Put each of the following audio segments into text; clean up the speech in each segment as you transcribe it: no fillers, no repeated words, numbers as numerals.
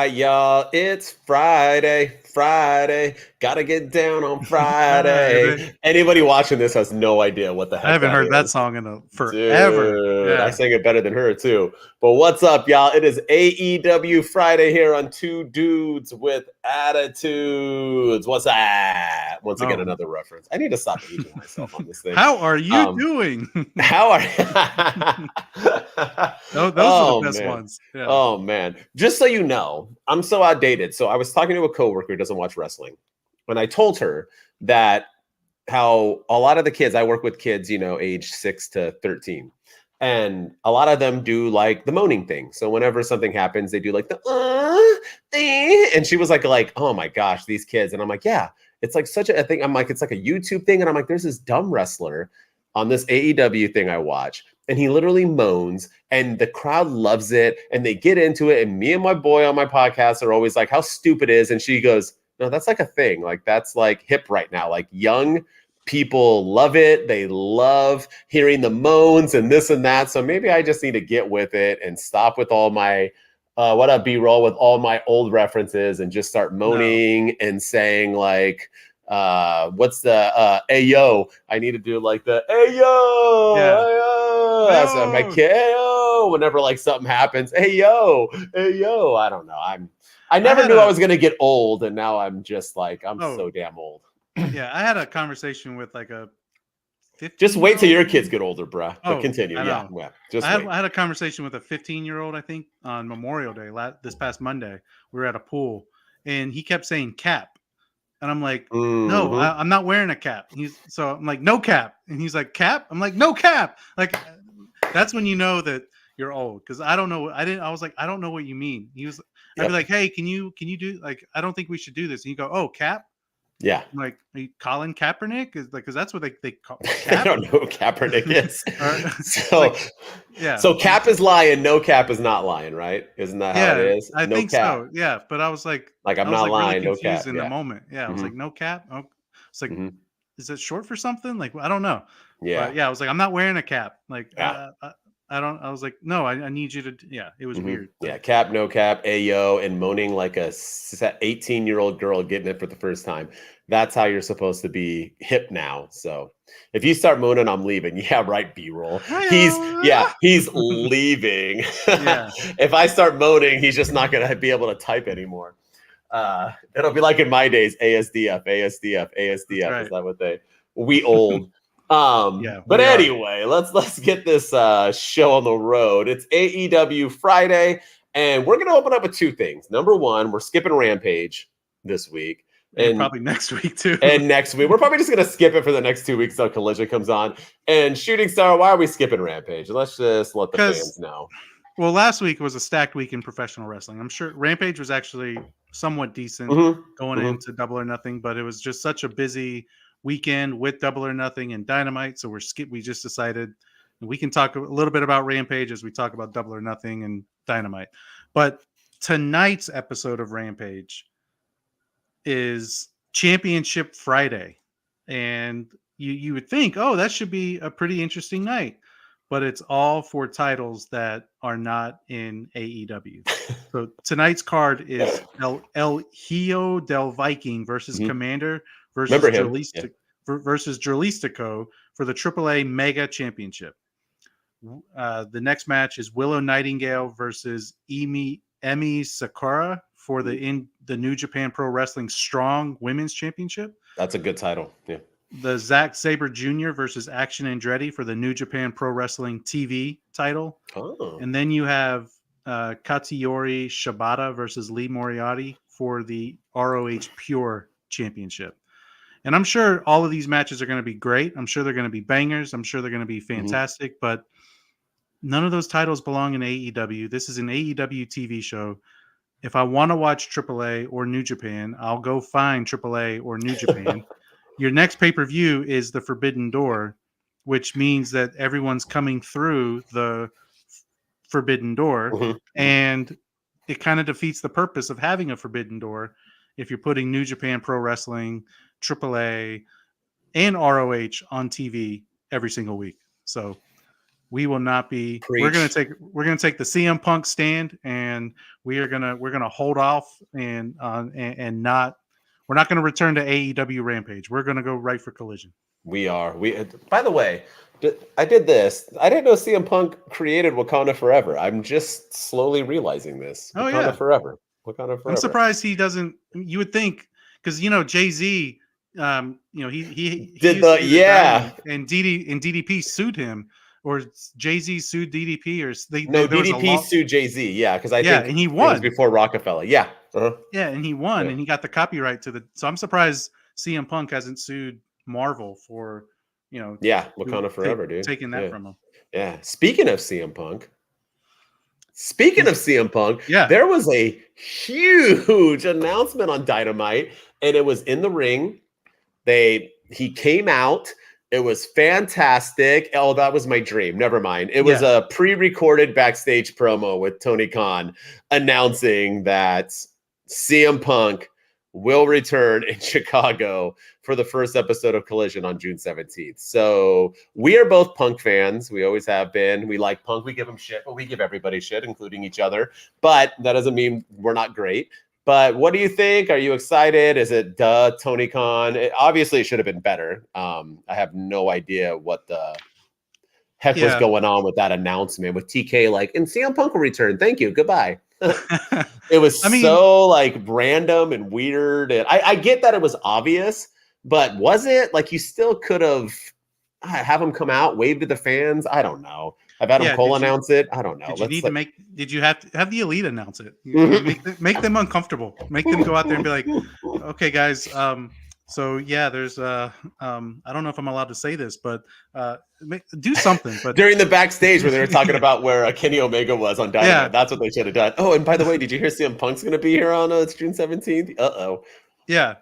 right, y'all. It's Friday. Gotta get down on Friday. Friday. Anybody watching this has no idea what the heck I haven't that heard that is. song in forever. Dude, I Yeah. sang it better than her too. But what's up, y'all? It is AEW Friday here on Two Dudes with Attitudes. What's that? Once again, Oh. another reference. I need to stop aging myself on this thing. How are you doing? How are Those are the Oh best man. ones. Yeah. Oh man. Just so you know, I'm so outdated. So I was talking to a coworker who doesn't watch wrestling. And I told her that how a lot of the kids, I work with kids, age 6 to 13. And a lot of them do like the moaning thing. So whenever something happens, they do like the and she was like, oh my gosh, these kids. And I'm like, yeah, it's like such a thing. I'm like, it's like a YouTube thing. And I'm like, there's this dumb wrestler on this AEW thing I watch, and he literally moans, and the crowd loves it, and they get into it. And me and my boy on my podcast are always like, how stupid it is. And she goes, no, that's like a thing. Like that's like hip right now. Like young people love it. They love hearing the moans and this and that. So maybe I just need to get with it and stop with all my what up B-roll with all my old references and just start moaning and saying like what's the ayo, I need to do like the ayo, ayo. That's my kid, ayo, whenever like something happens, ayo, ayo. I don't know, I never knew I was gonna get old, and now I'm just like, I'm so damn old. Yeah, I had a conversation with like a 15. Just wait till your kids get older, bruh. But continue. I I had a conversation with a 15-year-old, I think, on Memorial Day this past Monday. We were at a pool, and he kept saying cap, and I'm like, no, I'm not wearing a cap. So I'm like, no cap, and he's like, cap. I'm like, no cap. Like that's when you know that you're old, because I don't know. I was like, I don't know what you mean. I'd be like, hey, can you do, like, I don't think we should do this. And you go, oh, cap. Yeah. I'm like, are you Colin Kaepernick? Is like, because that's what they call Cap? I don't know who Kaepernick is. So like, yeah. So cap is lying, no cap is not lying, right? Isn't that how it is? I think cap. so. Yeah. But I was like, I'm not lying, really confused no cap. in the moment. Yeah. I was like, no cap. It's like, is it short for something? Like, I don't know. Yeah. But yeah, I was like, I'm not wearing a cap. Like, I was like, no, I need you to. Yeah, it was weird. Yeah, cap, no cap, ayo, and moaning like a 18-year-old girl getting it for the first time. That's how you're supposed to be hip now. So if you start moaning, I'm leaving. Yeah, right, B-roll. He's leaving. Yeah. If I start moaning, he's just not going to be able to type anymore. It'll be like in my days, ASDF. Right. Is that what we old. But anyway, let's get this show on the road. It's AEW Friday, and we're gonna open up with two things. Number one, we're skipping Rampage this week, and probably next week too. And next week, we're probably just gonna skip it for the next 2 weeks till Collision comes on. And Shooting Star, why are we skipping Rampage? Let's just let the fans know. Well, last week was a stacked week in professional wrestling. I'm sure Rampage was actually somewhat decent going into Double or Nothing, but it was just such a busy weekend with Double or Nothing and Dynamite. So we just decided we can talk a little bit about Rampage as we talk about Double or Nothing and Dynamite. But tonight's episode of Rampage is Championship Friday. And you would think, oh, that should be a pretty interesting night. But it's all for titles that are not in AEW. So tonight's card is El Hijo del Viking versus Commander versus Jurlistico for the AAA Mega Championship. The next match is Willow Nightingale versus Emi Sakura for the New Japan Pro Wrestling Strong Women's Championship. That's a good title. Yeah. The Zack Sabre Jr. versus Action Andretti for the New Japan Pro Wrestling TV title. Oh. And then you have Katsuyori Shibata versus Lee Moriarty for the ROH Pure Championship. And I'm sure all of these matches are going to be great. I'm sure they're going to be bangers. I'm sure they're going to be fantastic. But none of those titles belong in AEW. This is an AEW TV show. If I want to watch AAA or New Japan, I'll go find AAA or New Japan. Your next pay-per-view is the Forbidden Door, which means that everyone's coming through the Forbidden Door, and it kind of defeats the purpose of having a Forbidden Door if you're putting New Japan Pro Wrestling, AAA, and ROH on TV every single week. So we will not be. Preach. We're gonna take the CM Punk stand, and we're gonna hold off and not. We're not gonna return to AEW Rampage. We're gonna go right for Collision. We are. By the way, I did this. I didn't know CM Punk created Wakanda Forever. I'm just slowly realizing this. Oh, Wakanda yeah. Forever. Wakanda Forever. I'm surprised he doesn't. You would think, because Jay-Z, he Did used to do the yeah. and DDP sued him, or Jay-Z sued DDP, or No, there was DDP sued Jay-Z. Yeah, because I think and he won. It was before Rockefeller. Yeah. Yeah, and he won, and he got the copyright to the. So I'm surprised CM Punk hasn't sued Marvel for, Wakanda Forever, dude. Taking that from him. Yeah. Speaking of CM Punk, there was a huge announcement on Dynamite, and it was in the ring. He came out. It was fantastic. Oh, that was my dream. Never mind. It was a pre-recorded backstage promo with Tony Khan announcing that CM Punk will return in Chicago for the first episode of Collision on June 17th. So we are both Punk fans. We always have been. We like Punk. We give him shit, but we give everybody shit, including each other. But that doesn't mean we're not great. But what do you think? Are you excited? Is it Tony Khan? Obviously, it should have been better. I have no idea what the heck was going on with that announcement with TK and CM Punk will return. Thank you. Goodbye. It was so random and weird. And I get that it was obvious, but was it? You still could have him come out, wave to the fans. I don't know. I've had him Cole announce it. I don't know. Did you have to have the Elite announce it? Make them uncomfortable. Make them go out there and be like, okay, guys. So yeah, there's I don't know if I'm allowed to say this, but do something. But during the backstage where they were talking about where Kenny Omega was on Dynamite, that's what they should have done. Oh, and by the way, did you hear CM Punk's going to be here on June 17th? Uh-oh. Yeah.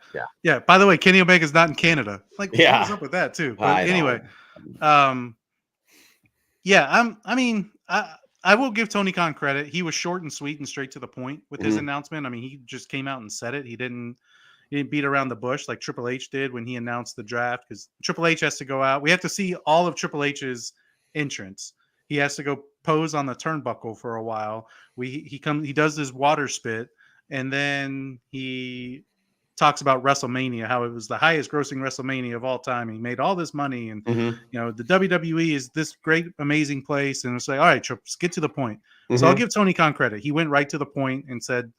By the way, Kenny Omega's not in Canada. What's up with that too? But anyway, I will give Tony Khan credit. He was short and sweet and straight to the point with his announcement. I mean, he just came out and said it. He didn't beat around the bush like Triple H did when he announced the draft, because Triple H has to go out. We have to see all of Triple H's entrance. He has to go pose on the turnbuckle for a while. He does his water spit, and then he talks about WrestleMania, how it was the highest grossing WrestleMania of all time. He made all this money, and the WWE is this great, amazing place. And it's like, all right, Triple, get to the point. So I'll give Tony Khan credit. He went right to the point and said,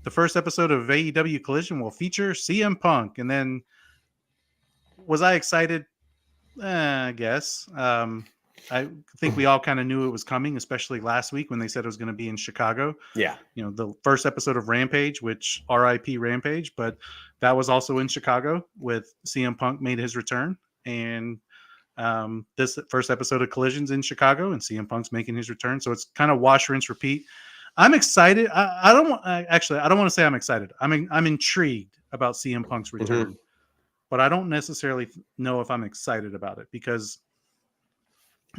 the first episode of AEW Collision will feature CM Punk. And then, was I excited? I guess. I think we all kind of knew it was coming, especially last week when they said it was going to be in Chicago. Yeah. The first episode of Rampage, which RIP Rampage, but that was also in Chicago with CM Punk made his return. And this first episode of Collision's in Chicago, and CM Punk's making his return. So it's kind of wash, rinse, repeat. I'm excited. I don't want to say I'm excited. I'm intrigued about CM Punk's return, but I don't necessarily know if I'm excited about it, because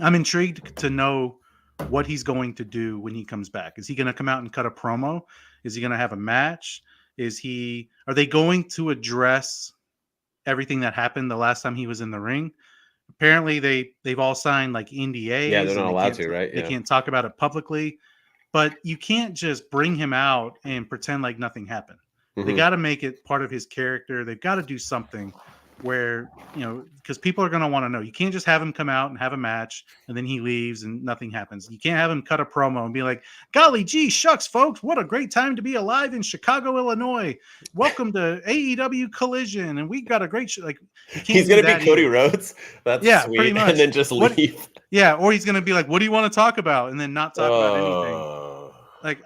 I'm intrigued to know what he's going to do when he comes back. Is he going to come out and cut a promo? Is he going to have a match? Are they going to address everything that happened the last time he was in the ring? Apparently they've all signed NDAs. Yeah, they're not allowed to, right? They can't talk about it publicly. But you can't just bring him out and pretend like nothing happened. They got to make it part of his character. They've got to do something where, because people are going to want to know. You can't just have him come out and have a match and then he leaves and nothing happens. You can't have him cut a promo and be like, golly gee shucks, folks, what a great time to be alive in Chicago, Illinois. Welcome to AEW Collision. And we got a great he's going to be Cody Rhodes. That's sweet. Pretty much. And then just leave. Or he's going to be like, what do you want to talk about? And then not talk about anything.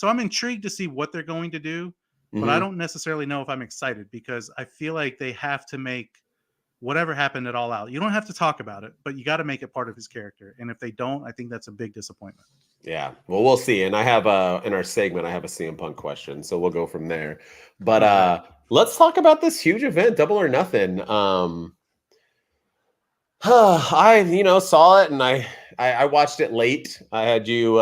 I'm intrigued to see what they're going to do. But I don't necessarily know if I'm excited, because I feel like they have to make whatever happened at all out. You don't have to talk about it, but you got to make it part of his character. And if they don't, I think that's a big disappointment. Yeah, well, we'll see. And I have in our segment, I have a CM Punk question, so we'll go from there. But let's talk about this huge event, Double or Nothing. I saw it, and I watched it late. I had you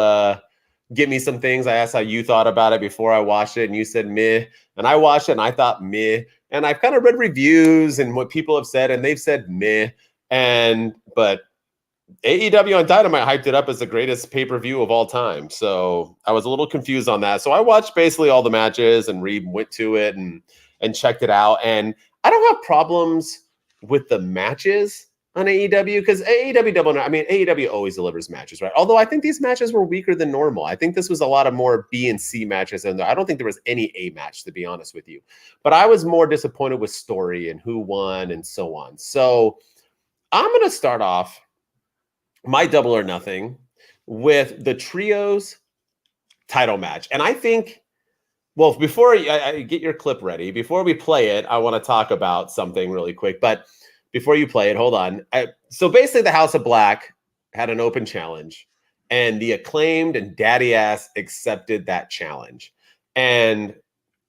give me some things. I asked how you thought about it before I watched it, and you said meh. And I watched it, and I thought meh. And I've kind of read reviews and what people have said, and they've said meh. But AEW on Dynamite hyped it up as the greatest pay-per-view of all time. So I was a little confused on that. So I watched basically all the matches and went to it and checked it out. And I don't have problems with the matches on AEW because AEW always delivers matches, right? Although I think these matches were weaker than normal. I think this was a lot of more B and C matches, and I don't think there was any A match, to be honest with you. But I was more disappointed with story and who won and so on. So I'm going to start off my Double or Nothing with the trios title match. And I think, well, before I get your clip ready, before we play it, I want to talk about something really quick. But before you play it, hold on. So basically, the House of Black had an open challenge, and the Acclaimed and Daddy Ass accepted that challenge. And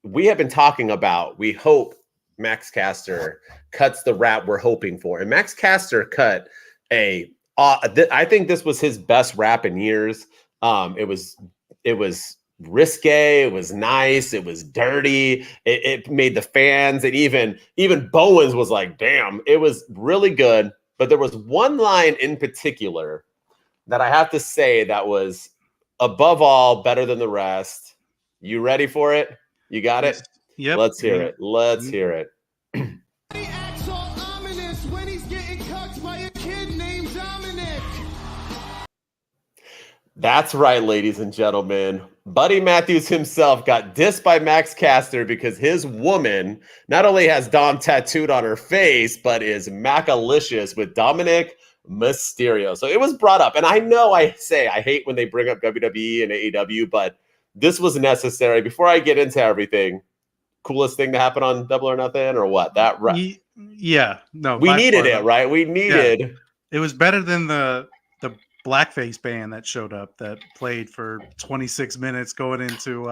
we have been talking about, we hope Max Caster cuts the rap we're hoping for. And Max Caster cut I think this was his best rap in years. It was risque. It was nice. It was dirty. It made the fans, and even Bowens was like, "Damn!" It was really good. But there was one line in particular that I have to say that was above all better than the rest. You ready for it? You got it? Yep. Let's hear it. Let's hear it. That's right, ladies and gentlemen. Buddy Matthews himself got dissed by Max Caster because his woman not only has Dom tattooed on her face, but is Macalicious with Dominic Mysterio. So it was brought up. And I know I hate when they bring up WWE and AEW, but this was necessary. Before I get into everything, coolest thing to happen on Double or Nothing or what? That right? Yeah. No. We needed it, right? We needed. Yeah. It was better than the blackface band that showed up that played for 26 minutes going into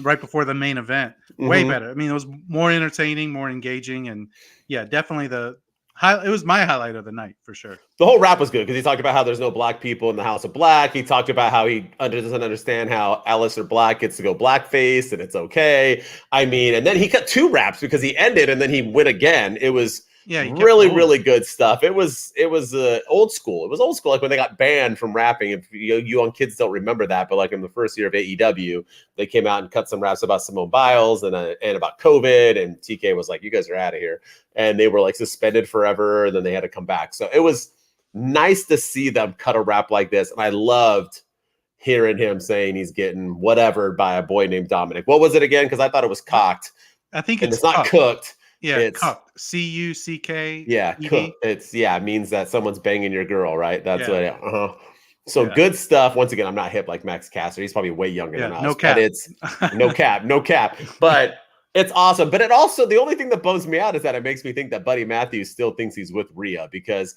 right before the main event. Way better. I mean, it was more entertaining, more engaging, and yeah, definitely it was my highlight of the night for sure. The whole rap was good because he talked about how there's no black people in the House of Black. He talked about how he doesn't understand how Aleister Black gets to go blackface and it's okay. I mean, and then he cut 2 raps because he ended and then he went again. It was really good stuff. It was old school. It was old school, like when they got banned from rapping. If you young kids don't remember that, but like in the first year of AEW, they came out and cut some raps about Simone Biles and about COVID. And TK was like, "You guys are out of here," and they were like suspended forever, and then they had to come back. So it was nice to see them cut a rap like this, and I loved hearing him saying he's getting whatever by a boy named Dominic. What was it again? Because I thought it was cocked. I think it's not cooked. Yeah, it's cuck. C-U-C-K. Yeah, cook. It means that someone's banging your girl, right? That's what. So good stuff. Once again, I'm not hip like Max Caster. He's probably way younger than us. No cap. But it's no cap. But it's awesome. But it also, the only thing that bums me out is that it makes me think that Buddy Matthews still thinks he's with Rhea because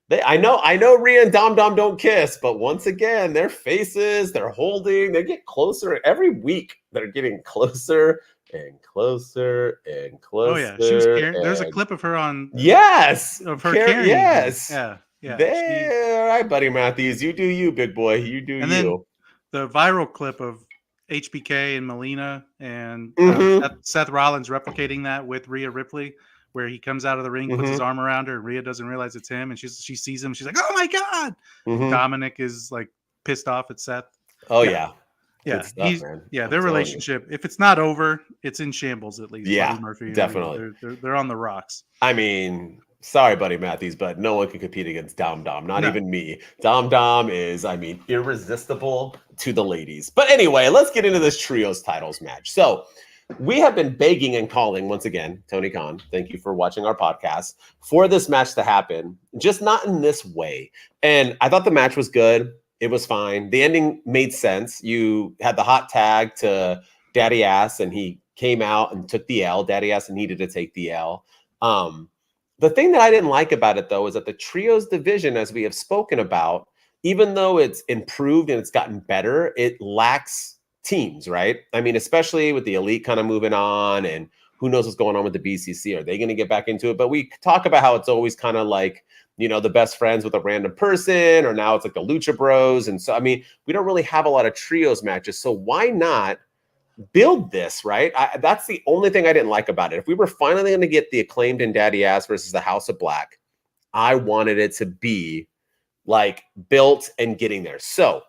I know Rhea and Dom don't kiss, but once again, their faces, they're holding, they get closer every week. They're getting closer and closer and closer. Oh yeah, she was carrying. There's a clip of her on. Yes, of her carrying. Yes, yeah. All right, Buddy Matthews, you do you, big boy. You do and you. Then the viral clip of HBK and Melina and Seth Rollins replicating that with Rhea Ripley, where he comes out of the ring, puts his arm around her, and Rhea doesn't realize it's him, and she sees him, she's like, "Oh my god!" Dominic is like pissed off at Seth. Oh yeah. Yeah, their relationship, if it's not over, it's in shambles at least. Yeah, Buddy Murphy, definitely. They're on the rocks. I mean, sorry, Buddy Matthews, but no one can compete against Dom. Not even me. Dom is, irresistible to the ladies. But anyway, let's get into this trios titles match. So we have been begging and calling, once again, Tony Khan, thank you for watching our podcast, for this match to happen, just not in this way. And I thought the match was good. It was fine. The ending made sense. You had the hot tag to Daddy Ass, and he came out and took the L. Daddy Ass needed to take the L. The thing that I didn't like about it, though, is that the trios division, as we have spoken about, even though it's improved and it's gotten better, it lacks teams, right? I mean, especially with the Elite kind of moving on, and who knows what's going on with the BCC. Are they going to get back into it? But we talk about how it's always kind of like, the best friends with a random person, or now it's like the Lucha Bros. And so, I mean, we don't really have a lot of trios matches. So why not build this, right? That's the only thing I didn't like about it. If we were finally going to get the Acclaimed and Daddy Ass versus the House of Black, I wanted it to be like built and getting there. So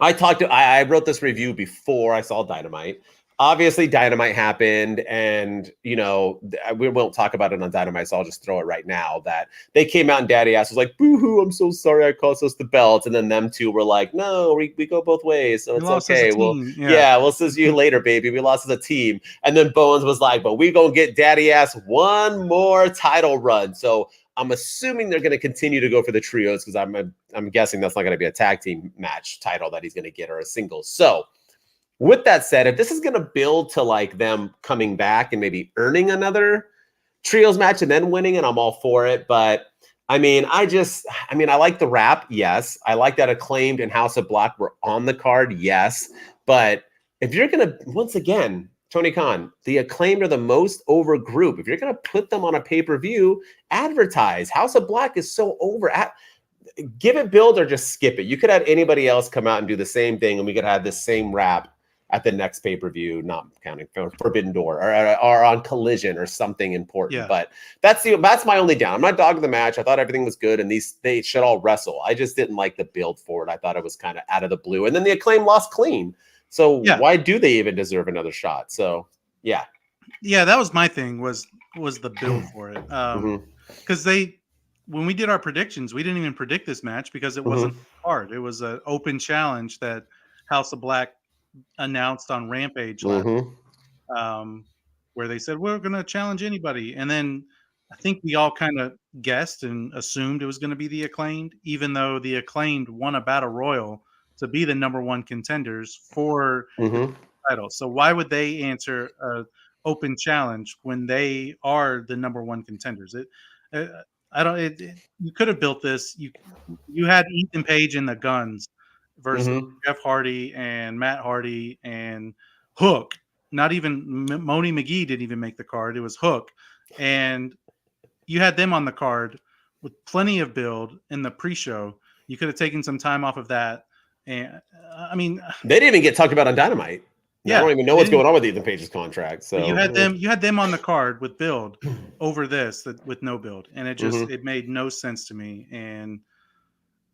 I wrote this review before I saw Dynamite. Obviously, Dynamite happened, and we won't talk about it on Dynamite, so I'll just throw it right now. That they came out and Daddy Ass was like, "Boo-hoo! I'm so sorry, I cost us the belt." And then them two were like, "No, we go both ways, so We it's lost okay. as a Well, team. yeah, we'll see you later, baby. We lost as a team." And then Bones was like, "But we gonna get Daddy Ass one more title run." So I'm assuming they're going to continue to go for the trios because I'm guessing that's not going to be a tag team match title that he's going to get or a singles. So with that said, if this is going to build to like them coming back and maybe earning another trios match and then winning, and I'm all for it. But I like the rap. Yes. I like that Acclaimed and House of Black were on the card. Yes. But if you're going to, once again, Tony Khan, the Acclaimed are the most over group. If you're going to put them on a pay-per-view, advertise. House of Black is so over. Give it build or just skip it. You could have anybody else come out and do the same thing, and we could have this same rap at the next pay-per-view, not counting Forbidden Door or on Collision or something important. Yeah. But that's my only down. I'm not dogging the match. I thought everything was good, and they should all wrestle. I just didn't like the build for it. I thought it was kind of out of the blue. And then the Acclaim lost clean. So why do they even deserve another shot? So yeah, that was my thing was the build for it. Because when we did our predictions, we didn't even predict this match because it wasn't hard. It was an open challenge that House of Black announced on Rampage last, where they said we're going to challenge anybody, and then I think we all kind of guessed and assumed it was going to be the Acclaimed, even though the Acclaimed won a battle royal to be the number one contenders for the title. So why would they answer an open challenge when they are the number one contenders? You could have built this. You had Ethan Page and the Guns versus Jeff Hardy and Matt Hardy and Hook. Not even Moni McGee didn't even make the card. It was Hook. And you had them on the card with plenty of build in the pre-show. You could have taken some time off of that. And they didn't even get talked about on Dynamite. I don't even know what's going on with Ethan Page's contract. So you had them on the card with build over this with no build, and it just it made no sense to me. And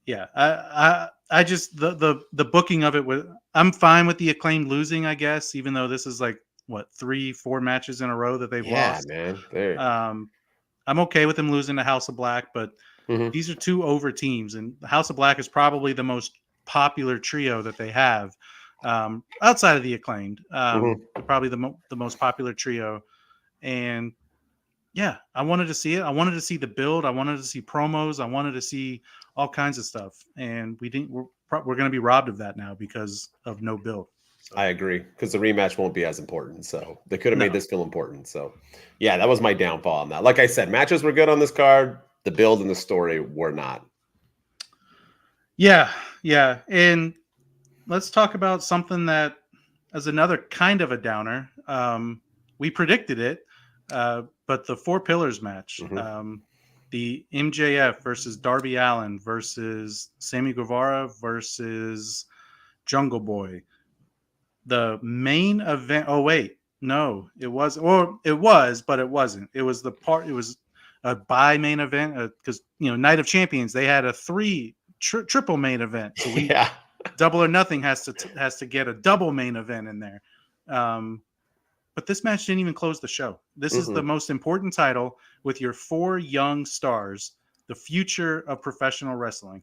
I just the booking of it was. I'm fine with the Acclaimed losing, I guess, even though this is like what 3-4 matches in a row that they've lost. Yeah, man. I'm okay with them losing to House of Black, but these are two over teams, and House of Black is probably the most popular trio that they have outside of the Acclaimed. Probably the most popular trio, and I wanted to see it. I wanted to see the build. I wanted to see promos. I wanted to see all kinds of stuff, and we didn't. We're going to be robbed of that now because of no build. So. I agree, because the rematch won't be as important. So they could have made this feel important. So yeah, that was my downfall on that. Like I said, matches were good on this card. The build and the story were not. Yeah. And let's talk about something that is another kind of a downer. We predicted it, but the Four Pillars match, the MJF versus Darby Allin versus Sammy Guevara versus Jungle Boy. The main event. Oh wait, no, it was, or it was, but it wasn't. It was It was a main event because Night of Champions, they had a triple main event. So Double or Nothing has to get a double main event in there. But this match didn't even close the show. This is the most important title with your 4 young stars, the future of professional wrestling,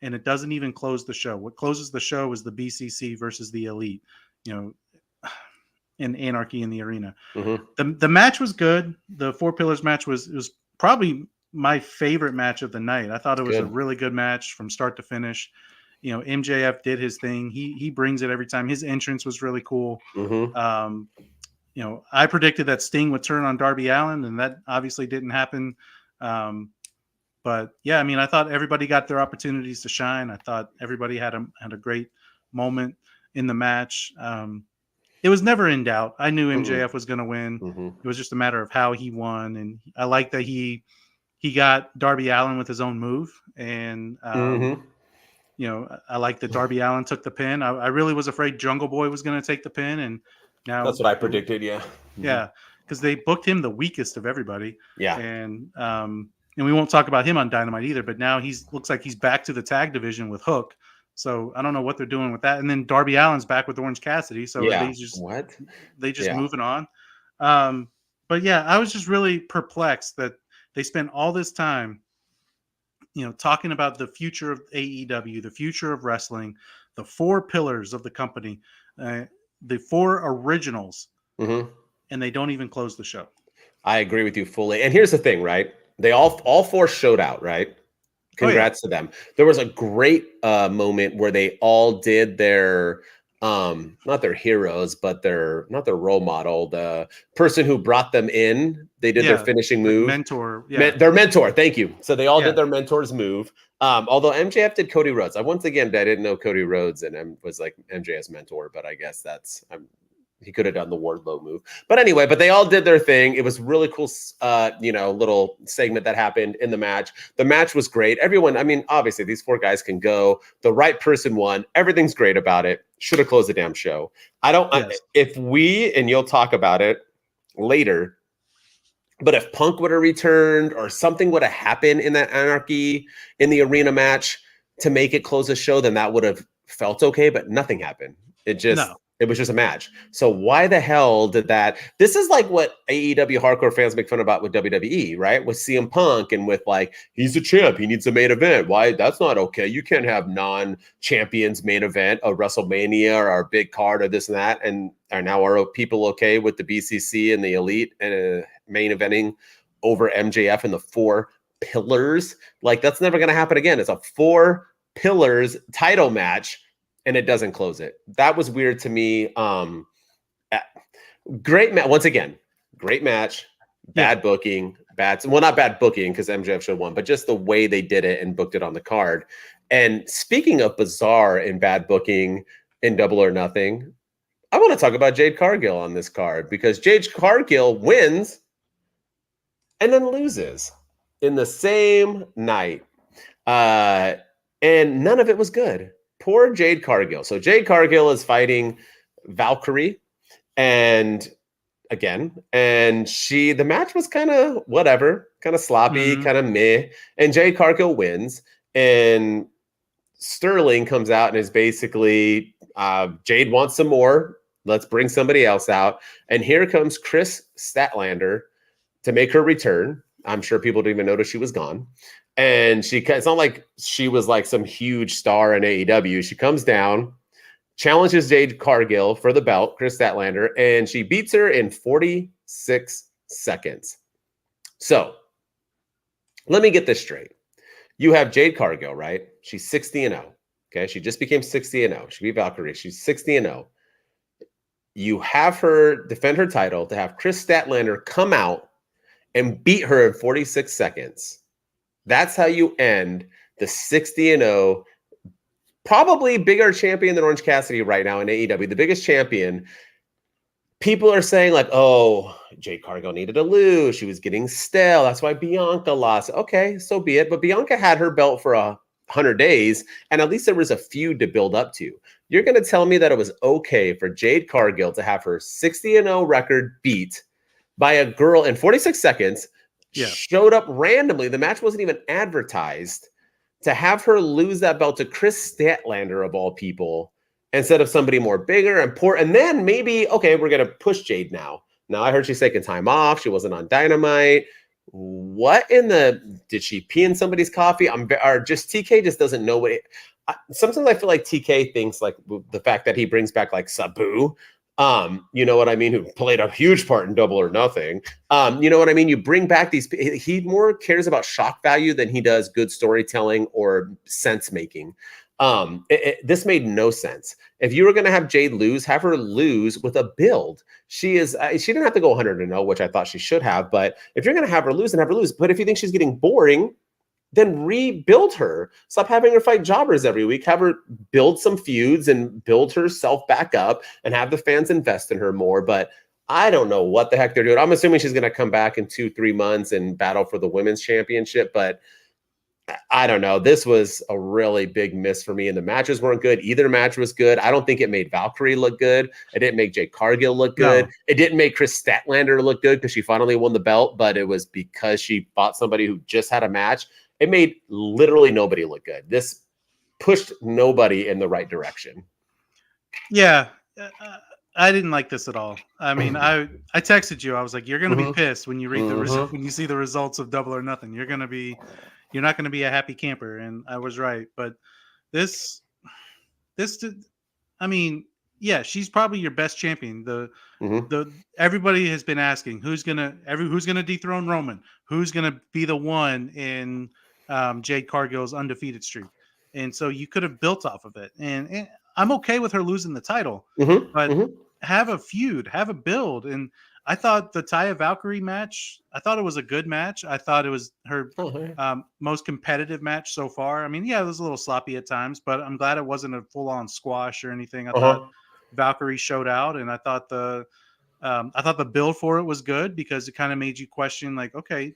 and it doesn't even close the show. What closes the show is the BCC versus the Elite, in Anarchy in the Arena. The match was good. The Four Pillars match was probably my favorite match of the night. I thought it was a really good match from start to finish. MJF did his thing. He brings it every time. His entrance was really cool. I predicted that Sting would turn on Darby Allin, and that obviously didn't happen. But yeah, I thought everybody got their opportunities to shine. I thought everybody had a great moment in the match. It was never in doubt. I knew MJF was going to win. It was just a matter of how he won, and I like that he got Darby Allin with his own move, and I like that Darby Allin took the pin. I really was afraid Jungle Boy was going to take the pin, and now that's what I predicted. Yeah, because they booked him the weakest of everybody. Yeah, and and we won't talk about him on Dynamite either. But now looks like he's back to the tag division with Hook. So I don't know what they're doing with that. And then Darby Allin's back with Orange Cassidy. So Yeah. they just moving on. But yeah, I was just really perplexed that they spent all this time, talking about the future of AEW, the future of wrestling, the 4 pillars of the company, the 4 originals, and they don't even close the show. I agree with you fully. And here's the thing, right? They all 4 showed out, right? Congrats to them. There was a great moment where they all did their not their heroes, but not their role model, the person who brought them in. They did their finishing move. Mentor. Their mentor. Thank you. So they all did their mentor's move. Although MJF did Cody Rhodes. I didn't know Cody Rhodes and was like MJF's mentor, but I guess he could have done the Wardlow move. But anyway, they all did their thing. It was really cool, little segment that happened in the match. The match was great. Everyone, I mean, obviously these 4 guys can go. The right person won. Everything's great about it. Should have closed the damn show. If and you'll talk about it later, but if Punk would have returned or something would have happened in that Anarchy in the arena match to make it close the show, then that would have felt okay, but nothing happened. It was just a match. So why the hell did that? This is like what AEW hardcore fans make fun about with WWE, right? With CM Punk and with like, he's a champ, he needs a main event. Why? That's not okay. You can't have non-champions main event, a WrestleMania or our big card or this and that. And are people okay with the BCC and the Elite and main eventing over MJF and the 4 pillars? Like, that's never going to happen again. It's a 4 pillars title match. And it doesn't close it. That was weird to me. Great match. Once again, great match. Bad booking. Not bad booking because MJF should have won, but just the way they did it and booked it on the card. And speaking of bizarre and bad booking in Double or Nothing, I want to talk about Jade Cargill on this card because Jade Cargill wins and then loses in the same night. And none of it was good. Poor Jade Cargill. So Jade Cargill is fighting Valkyrie, and the match was kind of whatever, kind of sloppy, kind of meh. And Jade Cargill wins, and Sterling comes out and is basically, Jade wants some more. Let's bring somebody else out. And here comes Chris Statlander to make her return. I'm sure people didn't even notice she was gone. And it's not like she was like some huge star in AEW. She comes down, challenges Jade Cargill for the belt, Chris Statlander, and she beats her in 46 seconds. So let me get this straight. You have Jade Cargill, right? She's 60-0. Okay. She just became 60-0. She beat Valkyrie. She's 60-0. You have her defend her title to have Chris Statlander come out and beat her in 46 seconds. That's how you end the 60-0, probably bigger champion than Orange Cassidy right now in AEW, the biggest champion. People are saying like, oh, Jade Cargill needed to lose. She was getting stale. That's why Bianca lost. Okay, so be it. But Bianca had her belt for 100 days, and at least there was a feud to build up to. You're going to tell me that it was okay for Jade Cargill to have her 60-0 record beat by a girl in 46 seconds, showed up randomly. The match wasn't even advertised, to have her lose that belt to Chris Statlander of all people instead of somebody more bigger and poor. And then maybe, okay, we're going to push Jade now. Now I heard she's taking time off. She wasn't on Dynamite. What did she pee in somebody's coffee? Or just TK just doesn't know what sometimes I feel like TK thinks like the fact that he brings back like Sabu, you know what I mean, who played a huge part in Double or Nothing. You know what I mean? You bring back he more cares about shock value than he does good storytelling or sense making. This made no sense. If you were going to have Jade lose, have her lose with a build. She didn't have to go 100-0, which I thought she should have. But if you're going to have her lose, then have her lose. But if you think she's getting boring, then rebuild her. Stop having her fight jobbers every week. Have her build some feuds and build herself back up and have the fans invest in her more. But I don't know what the heck they're doing. I'm assuming she's going to come back in 2-3 months and battle for the women's championship. But I don't know. This was a really big miss for me, and the matches weren't good. Either match was good. I don't think it made Valkyrie look good. It didn't make Jade Cargill look good. No. It didn't make Chris Statlander look good because she finally won the belt, but it was because she fought somebody who just had a match. It made literally nobody look good. This pushed nobody in the right direction. Yeah. I didn't like this at all. I mean, I texted you. I was like, "You're going to be pissed when you read when you see the results of Double or Nothing. You're not going to be a happy camper." And I was right. But this, I mean, yeah, she's probably your best champion. The everybody has been asking who's gonna dethrone Roman, who's gonna be the one in Jade Cargill's undefeated streak, and so you could have built off of it. And I'm okay with her losing the title, but have a feud, have a build. And I thought the Taya Valkyrie match, I thought it was a good match. I thought it was her most competitive match so far. I mean, yeah, it was a little sloppy at times, but I'm glad it wasn't a full-on squash or anything. I thought Valkyrie showed out, and I thought the build for it was good because it kind of made you question, like, okay,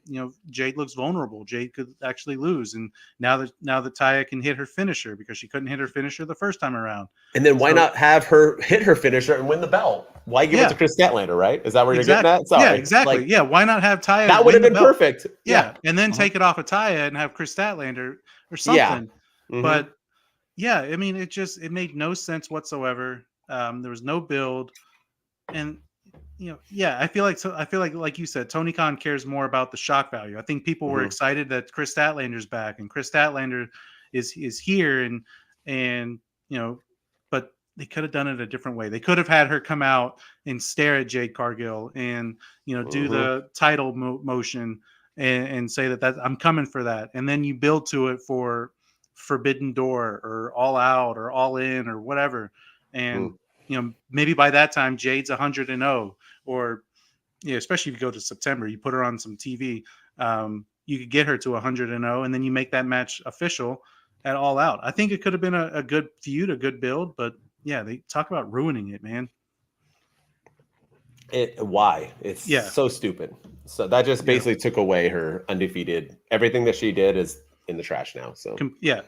Jade looks vulnerable. Jade could actually lose, and now that Taya can hit her finisher because she couldn't hit her finisher the first time around. And then why not have her hit her finisher and win the belt? Why give it to Chris Statlander, right? Is that where you're getting at? Sorry. Yeah, exactly. Like, why not have Taya? That would have been perfect. Yeah, and then take it off of Taya and have Chris Statlander or something. Yeah. But yeah, I mean, it made no sense whatsoever. There was no build, and I feel like you said, Tony Khan cares more about the shock value. I think people were excited that Chris Statlander's back and Chris Statlander is here, and but they could have done it a different way. They could have had her come out and stare at Jade Cargill and do the title motion and say that I'm coming for that, and then you build to it for Forbidden Door or All Out or All In or whatever, and maybe by that time Jade's 100-0, or especially if you go to September, you put her on some TV, you could get her to 100-0, and then you make that match official at All Out. I think it could have been a good feud, a good build, but yeah, they talk about ruining it, man. Why? It's so stupid. So that just basically took away her undefeated. Everything that she did is in the trash now. So yeah.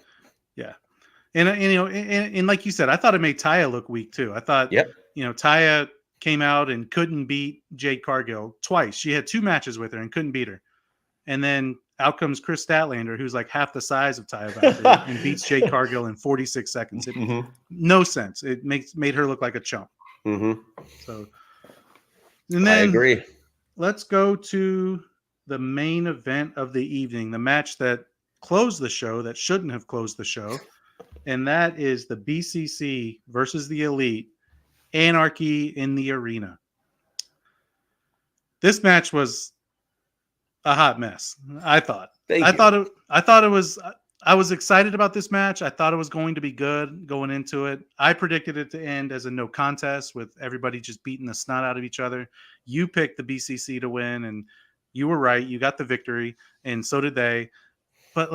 And like you said, I thought it made Taya look weak too. I thought, Taya came out and couldn't beat Jade Cargill twice. She had 2 matches with her and couldn't beat her. And then out comes Chris Statlander, who's like half the size of Taya Valkyrie, and beats Jade Cargill in 46 seconds. No sense. It made her look like a chump. So, and then I agree. Let's go to the main event of the evening, the match that closed the show, that shouldn't have closed the show. And that is the BCC versus the Elite, Anarchy in the Arena. This match was a hot mess, I thought. I was excited about this match. I thought it was going to be good going into it. I predicted it to end as a no contest with everybody just beating the snot out of each other. You picked the BCC to win, and you were right. You got the victory, and so did they. But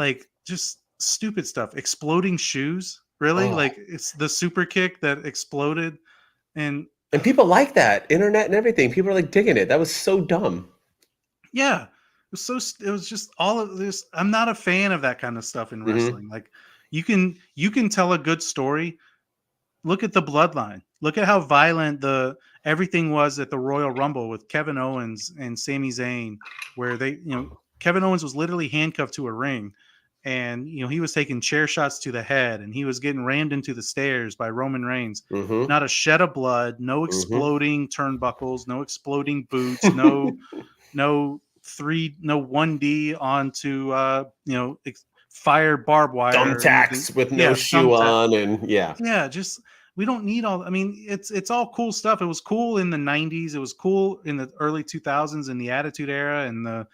just stupid stuff. Exploding shoes, really? It's the super kick that exploded, and people like that. Internet and everything. People are digging it. That was so dumb. Yeah. It was just all of this. I'm not a fan of that kind of stuff in wrestling. You can tell a good story. Look at the Bloodline. Look at how violent everything was at the Royal Rumble with Kevin Owens and Sami Zayn, where Kevin Owens was literally handcuffed to a ring, and he was taking chair shots to the head, and he was getting rammed into the stairs by Roman Reigns. Not a shed of blood, no exploding turnbuckles, no exploding boots, no 1D onto fire barbed wire, thumbtacks with no shoe on, and just we don't need all. I mean, it's all cool stuff. It was cool in the 90s. It was cool in the early 2000s in the Attitude Era and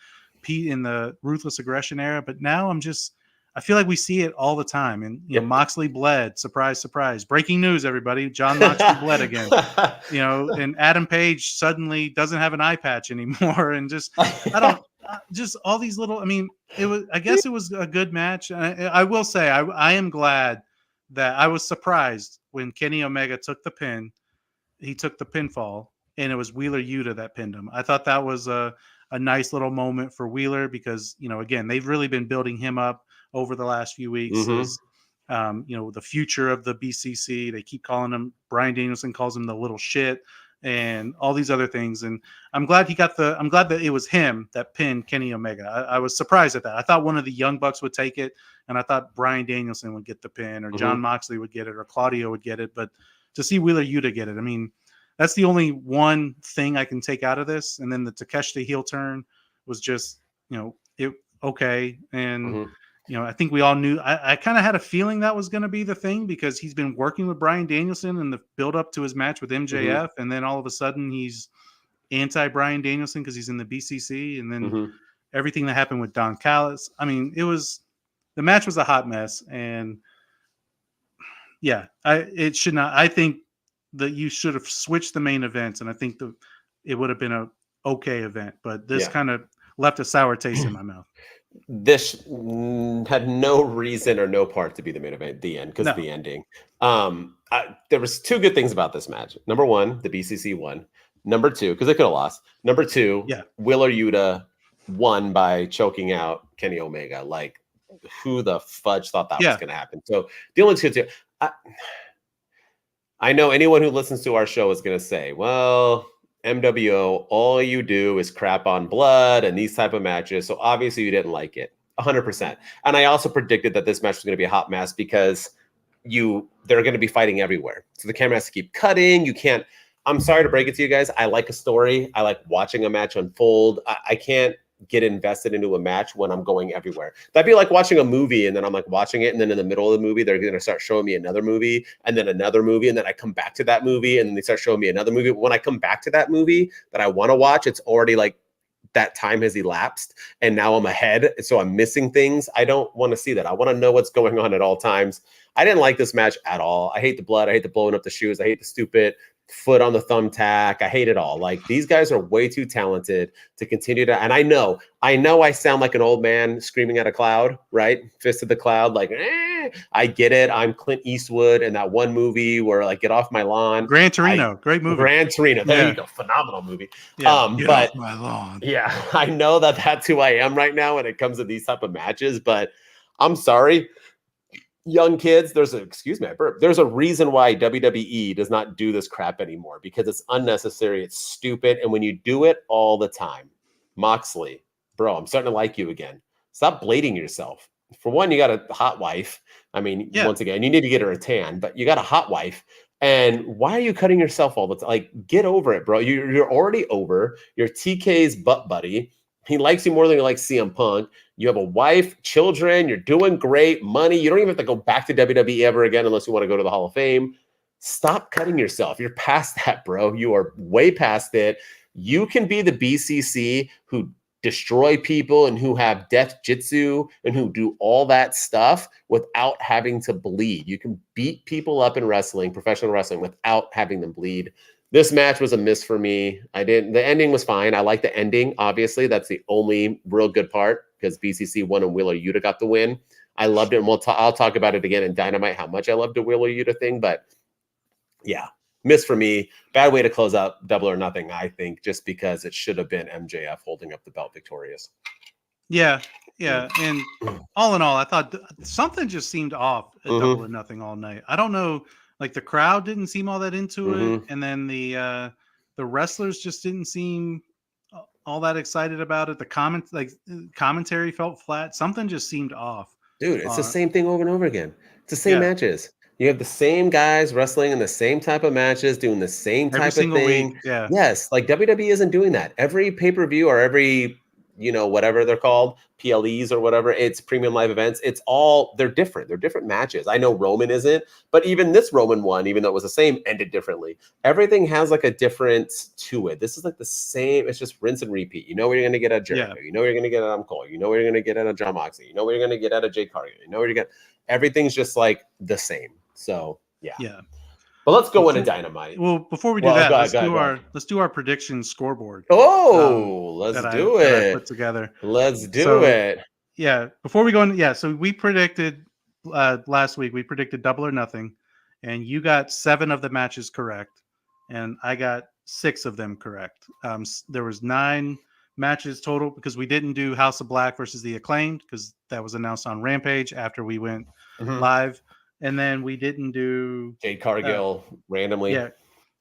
in the Ruthless Aggression era. But now I feel like we see it all the time. And Moxley bled. Surprise, surprise! Breaking news, everybody! John Moxley bled again. And Adam Page suddenly doesn't have an eye patch anymore. And just all these little. I mean, I guess it was a good match. I will say I am glad that I was surprised when Kenny Omega took the pin. He took the pinfall, and it was Wheeler Yuta that pinned him. I thought that was a nice little moment for Wheeler because again, they've really been building him up over the last few weeks is, the future of the BCC. They keep calling him, Bryan Danielson calls him the little shit and all these other things. And I'm glad I'm glad that it was him that pinned Kenny Omega. I was surprised at that. I thought one of the Young Bucks would take it, and I thought Bryan Danielson would get the pin, or John Moxley would get it, or Claudio would get it. But to see Wheeler Yuta get it, I mean, that's the only one thing I can take out of this. And then the Takeshita heel turn was just, okay. And, I think we all knew, I kind of had a feeling that was going to be the thing, because he's been working with Bryan Danielson in the build up to his match with MJF. And then all of a sudden he's anti Bryan Danielson because he's in the BCC. And then everything that happened with Don Callis. I mean, the match was a hot mess. And yeah, it should not, I think that you should have switched the main events. And I think it would have been a okay event, but this kind of left a sour taste in my mouth. This had no reason or no part to be the main event at the end, because of the ending. There was two good things about this match. Number one, the BCC won. Number two, because they could have lost. Number two, Wheeler Yuta won by choking out Kenny Omega. Like, who the fudge thought that was going to happen? So the only two. I know anyone who listens to our show is going to say, well, MWO, all you do is crap on blood and these type of matches. So obviously you didn't like it 100%. And I also predicted that this match was going to be a hot mess, because they're going to be fighting everywhere. So the camera has to keep cutting. You can't, I'm sorry to break it to you guys. I like a story. I like watching a match unfold. I can't get invested into a match when I'm going everywhere. That'd be like watching a movie, and then I'm like watching it, and then in the middle of the movie they're going to start showing me another movie, and then another movie, and then I come back to that movie, and then they start showing me another movie. When I come back to that movie that I want to watch, it's already like that time has elapsed, and now I'm ahead, so I'm missing things. I don't want to see that. I want to know what's going on at all times. I didn't like this match at all. I hate the blood. I hate the blowing up the shoes. I hate the stupid foot on the thumbtack. I hate it all. Like, these guys are way too talented to continue to, and I know I sound like an old man screaming at a cloud, right? Fist of the cloud, like, I get it. I'm Clint Eastwood in that one movie where, like, Get Off My Lawn. Gran Torino, great movie. Gran Torino, there you go, phenomenal movie. Get Off My Lawn. Yeah, I know that's who I am right now when it comes to these type of matches, but I'm sorry. Young kids, there's a reason why WWE does not do this crap anymore, because it's unnecessary, it's stupid, and when you do it all the time, Moxley, bro, I'm starting to like you again. Stop blading yourself. For one, you got a hot wife. I mean, once again, you need to get her a tan, but you got a hot wife. And why are you cutting yourself all the time? Like, get over it, bro. You're already over. You're TK's butt buddy. He likes you more than he likes CM Punk. You have a wife, children. You're doing great, money. You don't even have to go back to WWE ever again unless you want to go to the Hall of Fame. Stop cutting yourself. You're past that, bro. You are way past it. You can be the BCC who destroy people and who have death jitsu and who do all that stuff without having to bleed. You can beat people up in wrestling, professional wrestling, without having them bleed. This match was a miss for me. The ending was fine. I like the ending. Obviously, that's the only real good part, because BCC won and Wheeler Yuta got the win. I loved it. And I'll talk about it again in Dynamite, how much I loved the Wheeler Yuta thing. But yeah, miss for me. Bad way to close out Double or Nothing, I think, just because it should have been MJF holding up the belt victorious. Yeah. And all in all, I thought something just seemed off at Double or Nothing all night. I don't know. Like, the crowd didn't seem all that into it, and then the wrestlers just didn't seem all that excited about it. The commentary felt flat. Something just seemed off. Dude, it's the same thing over and over again. It's the same matches. You have the same guys wrestling in the same type of matches, doing the same type of thing. Week. Yeah. Yes, like WWE isn't doing that. Every pay-per-view or every, whatever they're called, PLEs or whatever, it's premium live events. They're different. They're different matches. I know Roman isn't, but even this Roman one, even though it was the same, ended differently. Everything has like a difference to it. This is like the same. It's just rinse and repeat. You know what you're going to get at Jericho. You know what you're going to get at Adam Cole. You know what you're going to get at a John Moxley. You know what you're going to get at a Jay Cargill. You know what you're going to get. Everything's just like the same. So, yeah. But let's go into Dynamite. Well, before we do that, let's do our prediction scoreboard. Let's do it. That I put together. Let's do it. Yeah. Before we go in, so we predicted last week. We predicted Double or Nothing, and you got 7 of the matches correct, and I got 6 of them correct. There was 9 matches total because we didn't do House of Black versus the Acclaimed because that was announced on Rampage after we went live, and then we didn't do Jade Cargill randomly.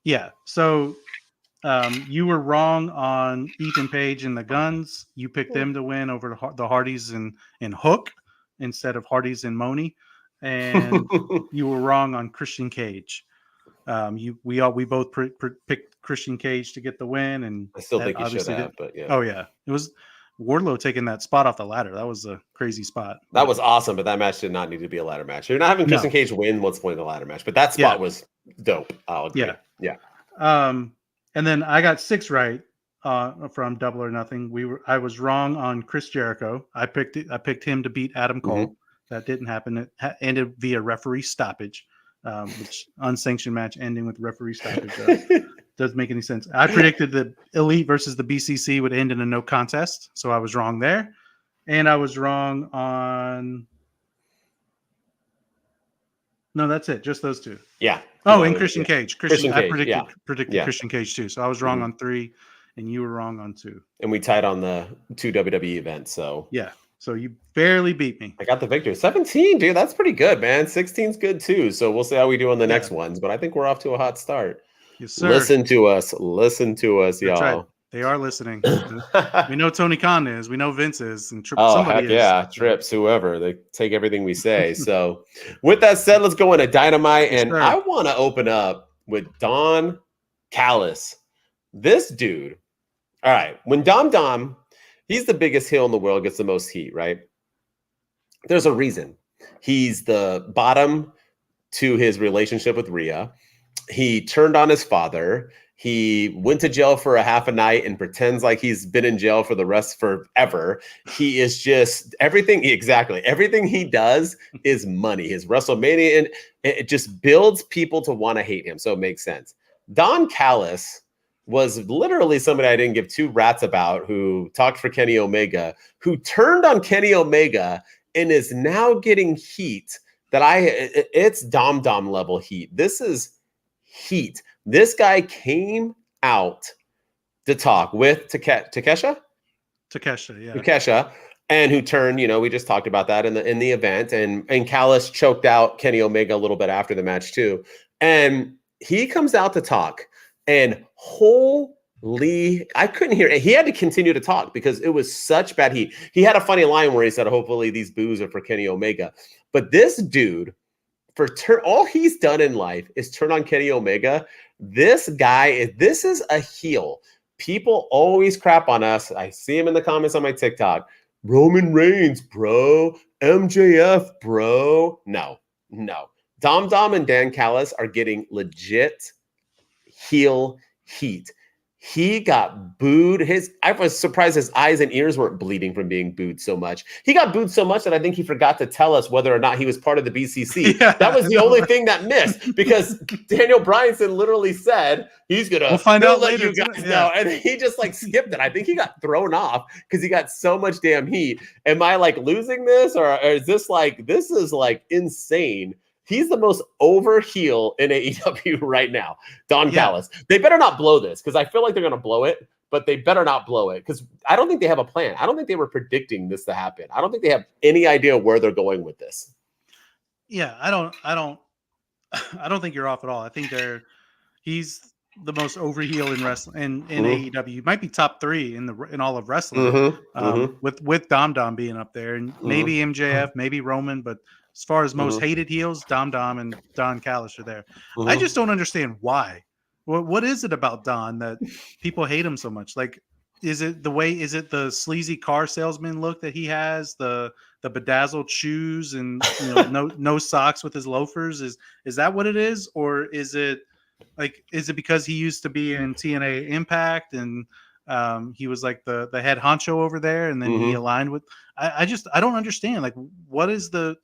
Yeah. So you were wrong on Ethan Page and the Guns. You picked them to win over the Hardys and Hook instead of Hardys and Moni, and you were wrong on Christian Cage. We both picked Christian Cage to get the win, and I still think he should have, but yeah. Oh yeah, it was Wardlow taking that spot off the ladder. That was a crazy spot. That was awesome, but that match did not need to be a ladder match. You're not having Christian Cage win. What's the point of the ladder match? But that spot was dope. I'll agree. Yeah. And then I got 6 right from Double or Nothing. I was wrong on Chris Jericho. I picked him to beat Adam Cole. That didn't happen. It ended via referee stoppage, which unsanctioned match ending with referee stoppage doesn't make any sense. I predicted the Elite versus the BCC would end in a no contest, so I was wrong there. And I was wrong on... No, that's it. Just those 2. Yeah. Oh, and Christian Cage. I predicted Yeah. Christian Cage too. So I was wrong on 3, and you were wrong on 2. And we tied on the 2 WWE events. So yeah. So you barely beat me. I got the victory. 17, dude. That's pretty good, man. 16's good too. So we'll see how we do on the next ones. But I think we're off to a hot start. Yes, sir. Listen to us, y'all. Right. They are listening. We know Tony Khan is. We know Vince is. And somebody is. Trips, whoever. They take everything we say. So with that said, let's go into Dynamite. And I want to open up with Don Callis. This dude. All right. When Dom, he's the biggest heel in the world, gets the most heat, right? There's a reason. He's the bottom to his relationship with Rhea. He turned on his father. He went to jail for a half a night and pretends like he's been in jail for the rest forever. He is just everything. Exactly. Everything he does is money. His WrestleMania, and it just builds people to want to hate him. So it makes sense. Don Callis was literally somebody I didn't give 2 rats about, who talked for Kenny Omega, who turned on Kenny Omega and is now getting heat it's Dom level heat. This is heat. This guy came out to talk with Takesha, and who turned, we just talked about that in the event, and Callis choked out Kenny Omega a little bit after the match too. And he comes out to talk, and holy, I couldn't hear it. He had to continue to talk because it was such bad heat. He had a funny line where he said, hopefully these boos are for Kenny Omega. But this dude, all he's done in life is turn on Kenny Omega. This guy, this is a heel. People always crap on us. I see him in the comments on my TikTok. Roman Reigns, bro. MJF, bro. No. Dom and Dan Callis are getting legit heel heat. He got booed. I was surprised his eyes and ears weren't bleeding from being booed so much. He got booed so much that I think he forgot to tell us whether or not he was part of the BCC. Yeah, that was the only thing that missed, because Daniel Bryanson literally said he's gonna we'll find out let later, you guys know, and he just skipped it. I think he got thrown off because he got so much damn heat. Am I losing this, or is this this is insane? He's the most over heel in AEW right now, Don Callis. They better not blow this, because I feel like they're going to blow it, but they better not blow it, because I don't think they have a plan. I don't think they were predicting this to happen. I don't think they have any idea where they're going with this. Yeah, I don't think you're off at all. I think he's the most over heel in wrestling in AEW. Might be top 3 in all of wrestling. With Dom being up there, and maybe MJF, maybe Roman, but as far as most hated heels, Dom and Don Callis are there. I just don't understand why. What is it about Don that people hate him so much? Is it the sleazy car salesman look that he has, the bedazzled shoes, and no socks with his loafers? Is that what it is? Or is it because he used to be in TNA Impact and he was the head honcho over there, and then he aligned with I don't understand. What is the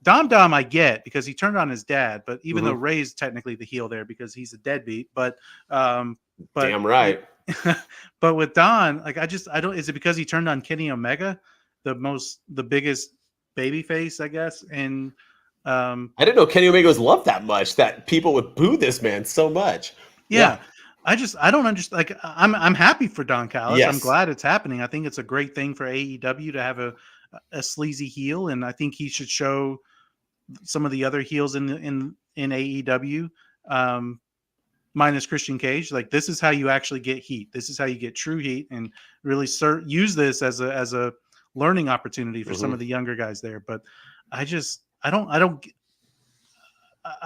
Dom I get, because he turned on his dad, but even though Ray's technically the heel there because he's a deadbeat, but damn right. But with Don, I don't. Is it because he turned on Kenny Omega, the biggest baby face, I guess? And I didn't know Kenny Omega was loved that much that people would boo this man so much. Yeah. I don't understand. Like, I'm happy for Don Callis. I'm Yes. glad it's happening. I think it's a great thing for AEW to have a sleazy heel, and I think he should show some of the other heels in AEW, minus Christian Cage. Like, this is how you actually get heat. This is how you get true heat, and really use this as a learning opportunity for some of the younger guys there. But I'm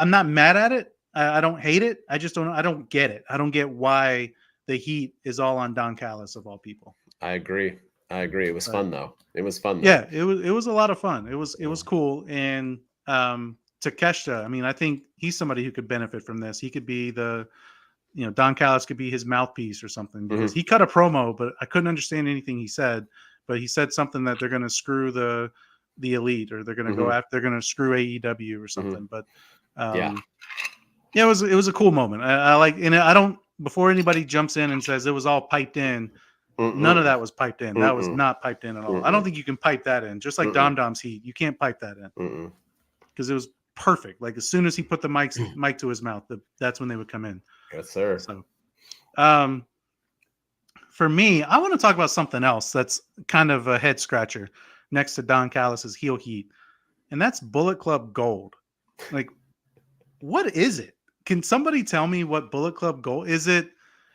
not mad at it. I don't hate it. I don't get it. I don't get why the heat is all on Don Callis of all people. I agree. It was fun though. It was fun. Yeah, it was a lot of fun. It was cool. And Takeshita, I mean, I think he's somebody who could benefit from this. He could be Don Callis could be his mouthpiece or something, because he cut a promo, but I couldn't understand anything he said. But he said something that they're going to screw the Elite, or they're going to go after, they're going to screw AEW or something. But yeah, it was a cool moment. I like, and I don't, before anybody jumps in and says it was all piped in, none of that was piped in. That was not piped in at all. I don't think you can pipe that in. Just like Dom Dom's heat, you can't pipe that in, because it was perfect. Like, as soon as he put the mic to his mouth, that's when they would come in. Yes, sir. So, for me, I want to talk about something else that's kind of a head scratcher next to Don Callis's heel heat, and that's Bullet Club Gold. Like, what is it? Can somebody tell me what Bullet Club Gold is? It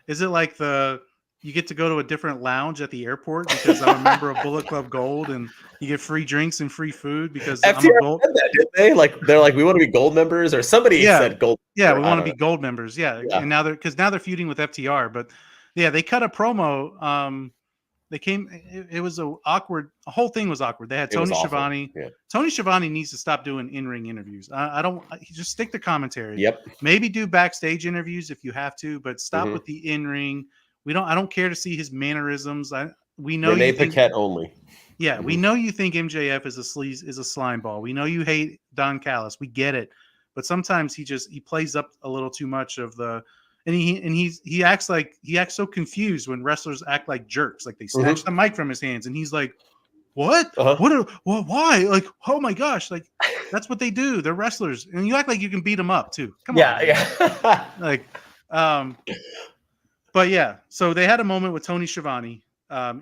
like you get to go to a different lounge at the airport because I'm a member of Bullet Club Gold, and you get free drinks and free food because FTR I'm a gold. Said that, didn't they? Like, they're like, we want to be gold members, or somebody said gold. Yeah, we want to be gold members. Yeah. And now they're feuding with FTR, but yeah, they cut a promo. They came. It was awkward. The whole thing was awkward. They had Tony Schiavone. Yeah. Tony Schiavone needs to stop doing in-ring interviews. I don't. Just stick to commentary. Yep. Maybe do backstage interviews if you have to, but stop with the in-ring. I don't care to see his mannerisms. We know Renee Paquette only. Yeah, we know you think MJF is a slime ball. We know you hate Don Callis. We get it, but sometimes he plays up a little too much of the. And he acts so confused when wrestlers act like jerks, like they snatch the mic from his hands, and he's like, "What? Why? Like, oh my gosh! Like, that's what they do. They're wrestlers, and you act like you can beat them up too. Come on, yeah. Like, but yeah. So they had a moment with Tony Schiavone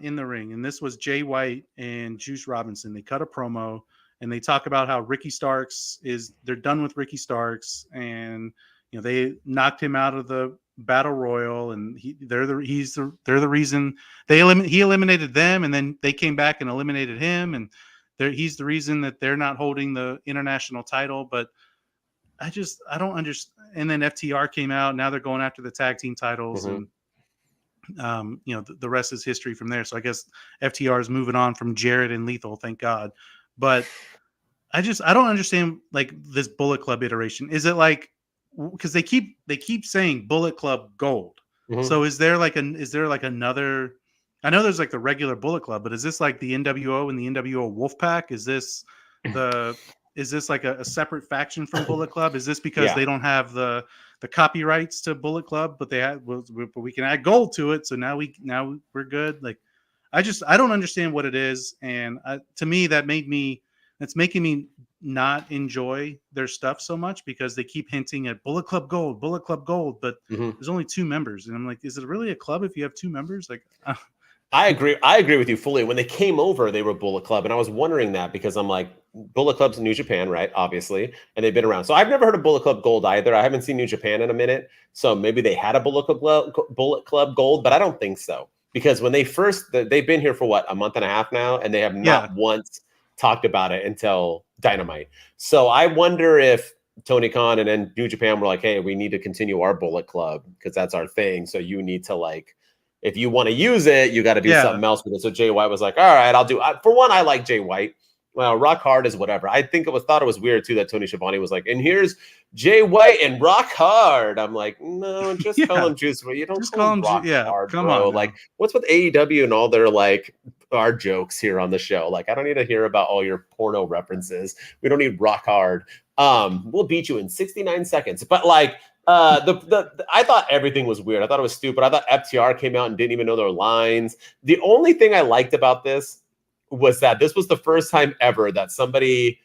in the ring, and this was Jay White and Juice Robinson. They cut a promo, and they talk about how Ricky Starks they're done with Ricky Starks, and they knocked him out of the battle royal, and they're the reason he eliminated them, and then they came back and eliminated him, and he's the reason that they're not holding the international title. But I don't understand. And then FTR came out. Now they're going after the tag team titles, and the rest is history from there. So I guess FTR is moving on from Jarrett and Lethal, thank God. But I don't understand, like, this Bullet Club iteration. Is it like, because they keep saying Bullet Club Gold. So is there like another? I know there's like the regular Bullet Club, but is this like the NWO and the NWO Wolfpack? Is this like a separate faction from Bullet Club? Is this because they don't have the copyrights to Bullet Club, but but we can add gold to it, so now we're good? Like, I don't understand what it is, and to me that's making me not enjoy their stuff so much, because they keep hinting at Bullet Club Gold, but there's only 2 members, and I'm like, is it really a club if you have 2 members? Like, I agree with you fully. When they came over, they were Bullet Club, and I was wondering that, because I'm like, Bullet Club's in New Japan, right? Obviously, and they've been around. So I've never heard of Bullet Club Gold either. I haven't seen New Japan in a minute, so maybe they had a Bullet Club Gold, but I don't think so, because when they've been here for what, a month and a half now, and they have not once talked about it until Dynamite. So I wonder if Tony Khan and then New Japan were like, hey, we need to continue our Bullet Club because that's our thing. So you need to, like, if you want to use it, you got to do something else with it. So Jay White was like, all right, I'll do. For one, I like Jay White. Well, Rock Hard is whatever. I think thought it was weird too that Tony Schiavone was like, and here's Jay White and Rock Hard. I'm like, no, just call him Juice. You don't just call him Rock Hard, come bro. On, like, what's with AEW and all their, like, our jokes here on the show? Like, I don't need to hear about all your porno references. We don't need Rock Hard. We'll beat you in 69 seconds. But like, I thought everything was weird. I thought it was stupid. I thought FTR came out and didn't even know their lines. The only thing I liked about this was that this was the first time ever that somebody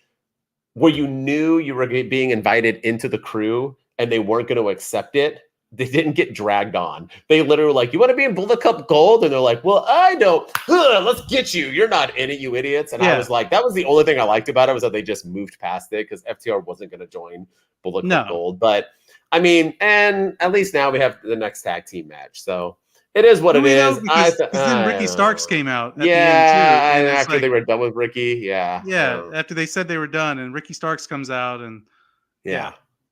where you knew you were being invited into the crew and they weren't going to accept it, they didn't get dragged on. They literally were like, you want to be in Bullet Cup Gold? And they're like, well, I don't. Let's get you. You're not in it, you idiots. And I was like, that was the only thing I liked about it, was that they just moved past it, because FTR wasn't going to join Bullet Cup Gold. But I mean, and at least now we have the next tag team match. So it is what it is. Because then Ricky Starks came out at the end too. And after they were done with Ricky. Yeah. After they said they were done, and Ricky Starks comes out and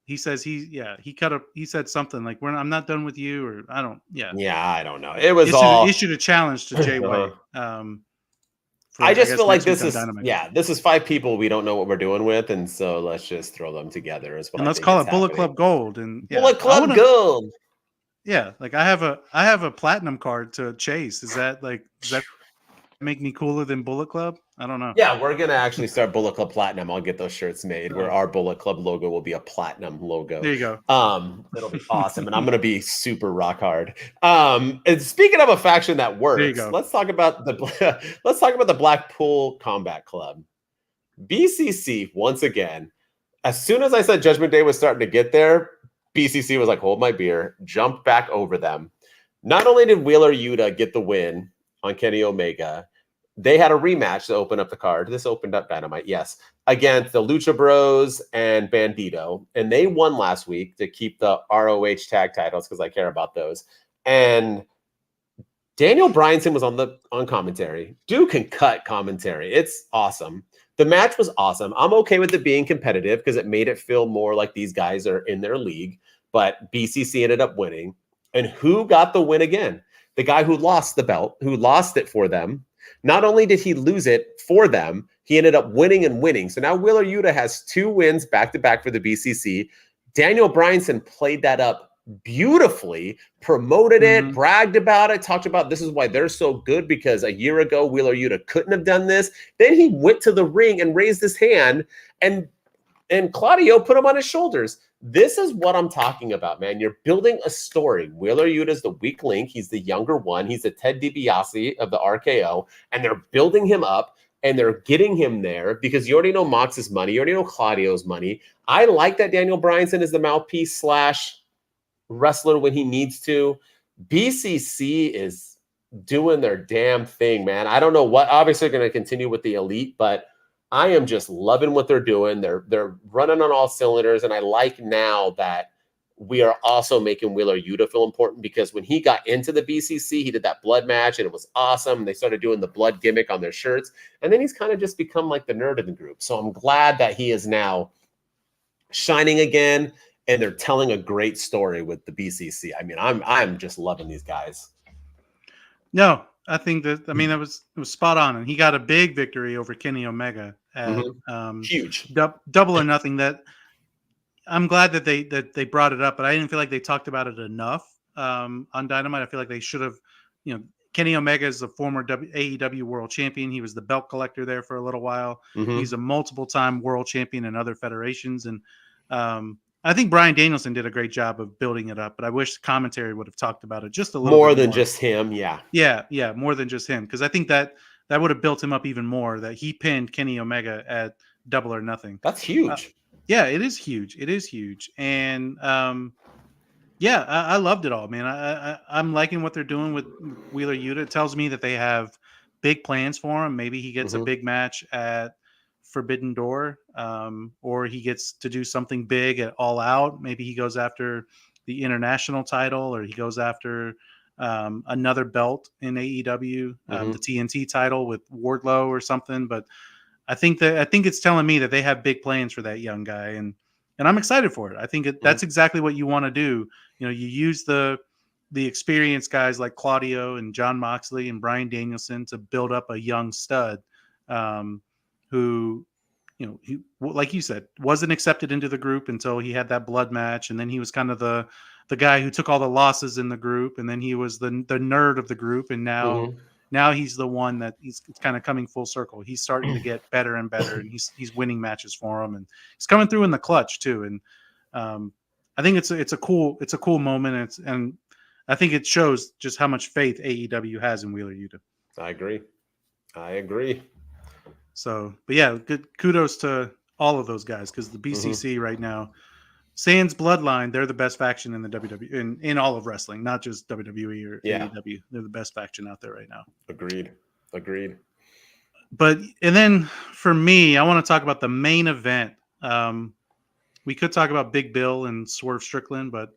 he says he said something like, I'm not done with you, or I don't I don't know. It was issued a challenge to Jay White. I just feel like this is 5 people we don't know what we're doing with, and so let's just throw them together. And let's call it Bullet Club Gold. And Bullet Club Gold. Yeah, like I have a platinum card to chase. Does that make me cooler than Bullet Club? I don't know. Yeah, we're gonna actually start Bullet Club Platinum. I'll get those shirts made where our Bullet Club logo will be a platinum logo. There you go. It'll be awesome, and I'm gonna be super rock hard. And speaking of a faction that works, let's talk about the Blackpool Combat Club. BCC once again. As soon as I said Judgment Day was starting to get there, BCC was like, hold my beer, jumped back over them. Not only did Wheeler Yuta get the win on Kenny Omega, they had a rematch to open up the card. This opened up Dynamite, yes, against the Lucha Bros and Bandito. And they won last week to keep the ROH tag titles, because I care about those. And Daniel Bryanson was on commentary. Dude can cut commentary. It's awesome. The match was awesome. I'm okay with it being competitive because it made it feel more like these guys are in their league. But BCC ended up winning. And who got the win again? The guy who lost the belt, who lost it for them. Not only did he lose it for them, he ended up winning. So now Wheeler Yuta has 2 wins back-to-back for the BCC. Daniel Bryanson played that up beautifully, promoted it, bragged about it, talked about this is why they're so good, because a year ago Wheeler Yuta couldn't have done this. Then he went to the ring and raised his hand, and Claudio put him on his shoulders. This is what I'm talking about, man. You're building a story. Wheeler Yuta is the weak link. He's the younger one. He's the Ted DiBiase of the RKO, and they're building him up, and they're getting him there because you already know Mox's money. You already know Claudio's money. I like that Daniel Bryanson is the mouthpiece / wrestler when he needs to. BCC is doing their damn thing, man. I don't know what. Obviously, they're going to continue with the Elite, but I am just loving what they're doing. They're running on all cylinders, and I like now that we are also making Wheeler Yuta feel important, because when he got into the BCC, he did that blood match, and it was awesome. They started doing the blood gimmick on their shirts, and then he's kind of just become like the nerd of the group. So I'm glad that he is now shining again, and they're telling a great story with the BCC. I mean, I'm just loving these guys. No, I think that it was spot on, and he got a big victory over Kenny Omega at huge Double or Nothing. That I'm glad that they brought it up, but I didn't feel like they talked about it enough on Dynamite. I feel like they should have. Kenny Omega is a former AEW World Champion. He was the belt collector there for a little while. He's a multiple-time world champion in other federations, and I think Bryan Danielson did a great job of building it up, but I wish commentary would have talked about it just a little more bit than just him. Yeah, more than just him, because I think that would have built him up even more. That he pinned Kenny Omega at Double or Nothing. That's huge. Yeah, it is huge. It is huge, and I loved it all, man. I'm liking what they're doing with Wheeler Yuta. It tells me that they have big plans for him. Maybe he gets a big match at Forbidden Door, or he gets to do something big at All Out. Maybe he goes after the international title, or he goes after another belt in AEW, the TNT title with Wardlow or something. But I think it's telling me that they have big plans for that young guy, and I'm excited for it. I think that's exactly what you want to do. You use the experienced guys like Claudio and John Moxley and Bryan Danielson to build up a young stud. Who, he, like you said, wasn't accepted into the group until he had that blood match, and then he was kind of the guy who took all the losses in the group, and then he was the nerd of the group, and now he's the one that it's kind of coming full circle. He's starting to get better and better, and he's winning matches for him, and he's coming through in the clutch too. And I think it's a cool moment, and I think it shows just how much faith AEW has in Wheeler Yuta. I agree. So, but yeah, good kudos to all of those guys, because the BCC right now, sans Bloodline, they're the best faction in the WWE in all of wrestling, not just WWE or AEW. They're the best faction out there right now. Agreed. But and then for me, I want to talk about the main event. We could talk about Big Bill and Swerve Strickland, but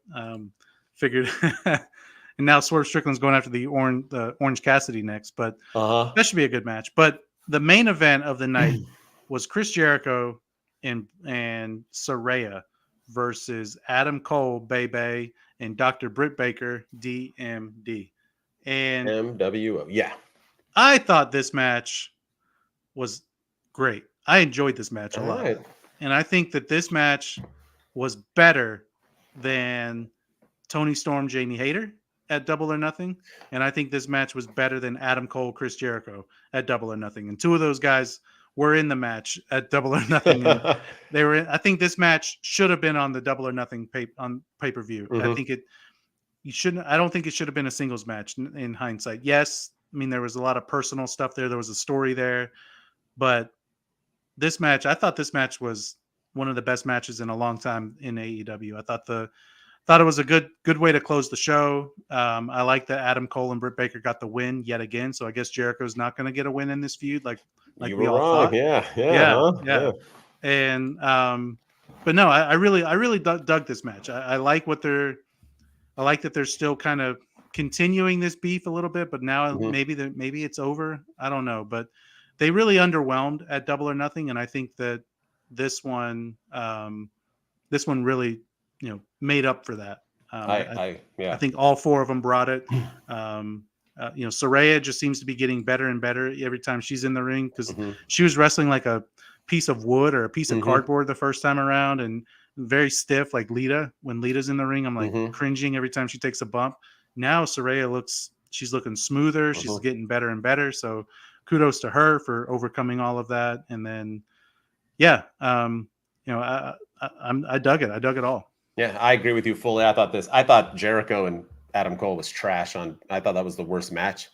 figured. And now Swerve Strickland's going after the Orange Cassidy next, but that should be a good match. But the main event of the night was Chris Jericho and Saraya versus Adam Cole, Bebe, and Dr. Britt Baker, DMD. And MWO, yeah. I thought this match was great. I enjoyed this match a lot. Right. And I think that this match was better than Tony Storm, Jamie Hayter at Double or Nothing. And I think this match was better than Adam Cole, Chris Jericho at Double or Nothing. And two of those guys were in the match at Double or Nothing. And they were I think this match should have been on the Double or Nothing pay-per-view. I think I don't think it should have been a singles match in hindsight. Yes, I mean, there was a lot of personal stuff there. There was a story there. But this match, I thought this match was one of the best matches in a long time in AEW. I thought it was a good way to close the show. I like that Adam Cole and Britt Baker got the win yet again. So I guess Jericho's not going to get a win in this feud, like you we all wrong. thought. Yeah. And but no, I really dug this match. I like that they're still kind of continuing this beef a little bit, but now maybe it's over. I don't know, but they really underwhelmed at Double or Nothing, and I think that this one really, made up for that. I think all four of them brought it. Saraya just seems to be getting better and better every time she's in the ring, because she was wrestling like a piece of wood or a piece of cardboard the first time around, and very stiff, like Lita. When Lita's in the ring, I'm like cringing every time she takes a bump. Now Saraya she's looking smoother. She's getting better and better. So kudos to her for overcoming all of that. And then, I dug it. I dug it all. Yeah, I agree with you fully. I thought Jericho and Adam Cole was trash I thought that was the worst match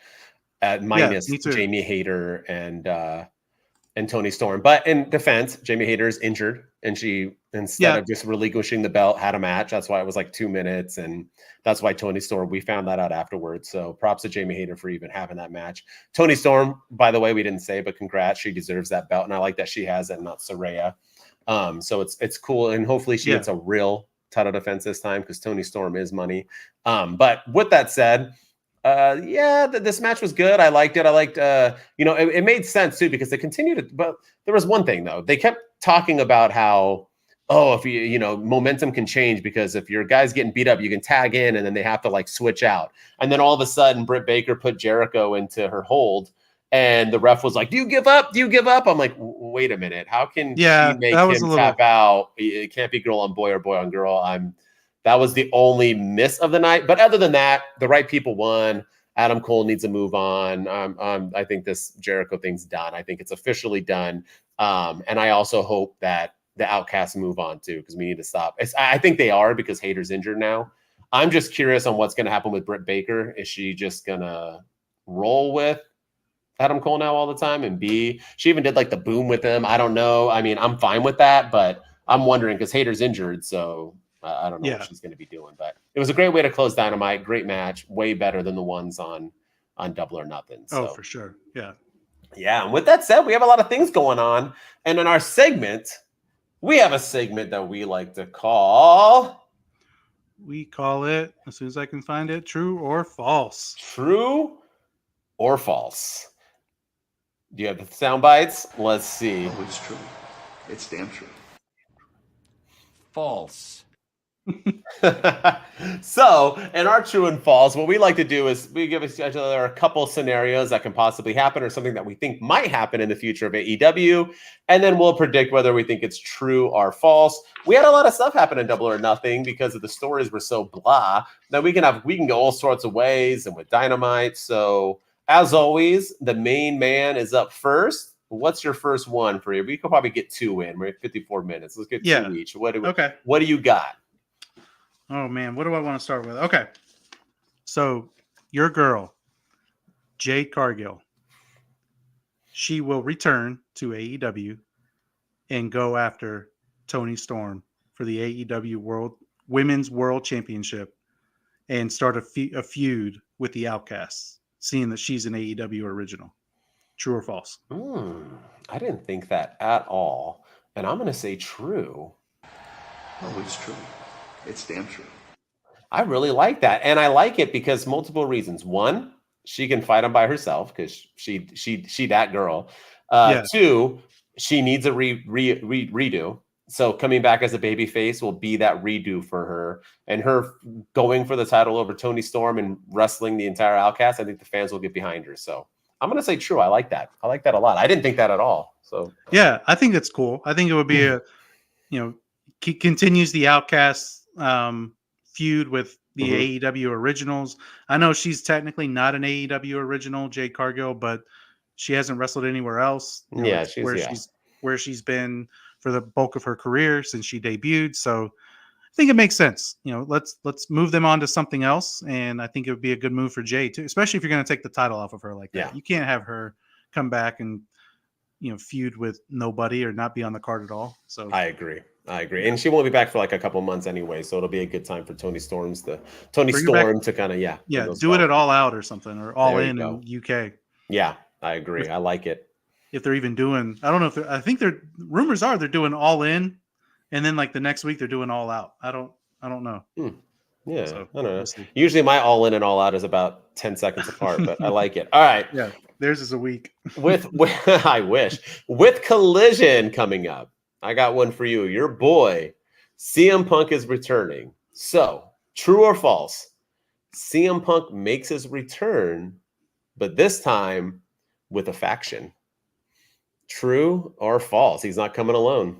minus Jamie Hayter and Tony Storm. But in defense, Jamie Hayter is injured, and she, instead of just relinquishing the belt, had a match. That's why it was like 2 minutes, and that's why Tony Storm, we found that out afterwards. So props to Jamie Hayter for even having that match. Tony Storm, by the way, we didn't say, but congrats. She deserves that belt, and I like that she has it, not Saraya. So it's cool, and hopefully she gets a real title defense this time, because Tony Storm is money. But with that said, this match was good. I liked it. It made sense too, because they continued but there was one thing though. They kept talking about how, if momentum can change, because if your guy's getting beat up, you can tag in and then they have to like switch out. And then all of a sudden Britt Baker put Jericho into her hold, and the ref was like, do you give up? Do you give up? I'm like, wait a minute. How can she make him tap out? It can't be girl on boy or boy on girl. That was the only miss of the night. But other than that, the right people won. Adam Cole needs to move on. I think this Jericho thing's done. I think it's officially done. And I also hope that the Outcasts move on too, because we need to stop. I think they are, because Hayter's injured now. I'm just curious on what's going to happen with Britt Baker. Is she just going to roll with Adam Cole now all the time? And she even did like the boom with him. I don't know. I mean, I'm fine with that, but I'm wondering, because Hayter's injured, so I don't know what she's going to be doing. But it was a great way to close Dynamite. Great match. Way better than the ones on Double or Nothing. So. Oh, for sure. Yeah. Yeah. And with that said, we have a lot of things going on. And in our segment, we have a segment that we like to call. We call it, as soon as I can find it, True or False. True or False. Do you have the sound bites? Let's see. Oh, it's true. It's damn true. False. So, in our true and false, what we like to do is we give each other a couple scenarios that can possibly happen, or something that we think might happen in the future of AEW, and then we'll predict whether we think it's true or false. We had a lot of stuff happen in Double or Nothing because of the stories were so blah that we can go all sorts of ways, and with Dynamite. So, as always, the main man is up first. What's your first one for you? We could probably get two in. We're at 54 minutes. Let's get two each. What do you got? Oh, man. What do I want to start with? Okay. So your girl, Jade Cargill, she will return to AEW and go after Tony Storm for the AEW Women's World Championship and start a feud with the Outcasts, seeing that she's an AEW original. True or false? I didn't think that at all. And I'm going to say true. Oh, it's true. It's damn true. I really like that. And I like it because multiple reasons. One, she can fight them by herself because she that girl. Two, she needs a redo. So coming back as a baby face will be that redo for her. And her going for the title over Toni Storm and wrestling the entire Outcast, I think the fans will get behind her. So I'm going to say true. I like that. I like that a lot. I didn't think that at all. So yeah, I think that's cool. I think it would be continues the Outcast feud with the AEW originals. I know she's technically not an AEW original, Jade Cargill, but she hasn't wrestled anywhere else. Where she's been for the bulk of her career since she debuted. So I think it makes sense. Let's move them on to something else. And I think it would be a good move for Jade too, especially if you're going to take the title off of her like that. Yeah. You can't have her come back and feud with nobody or not be on the card at all. So I agree. And she won't be back for like a couple months anyway. So it'll be a good time for Toni Storm to kind of, do it at All Out or something, or All In UK. Yeah, I agree. I like it. If they're even doing, I don't know if I think rumors are they're doing All In, and then like the next week they're doing All Out. I don't know. Yeah, so, I don't know. Usually my All In and All Out is about 10 seconds apart, but I like it. All right. Yeah, theirs is a week. with I wish. With Collision coming up, I got one for you. Your boy, CM Punk is returning. So, true or false? CM Punk makes his return, but this time with a faction. True or false? He's not coming alone.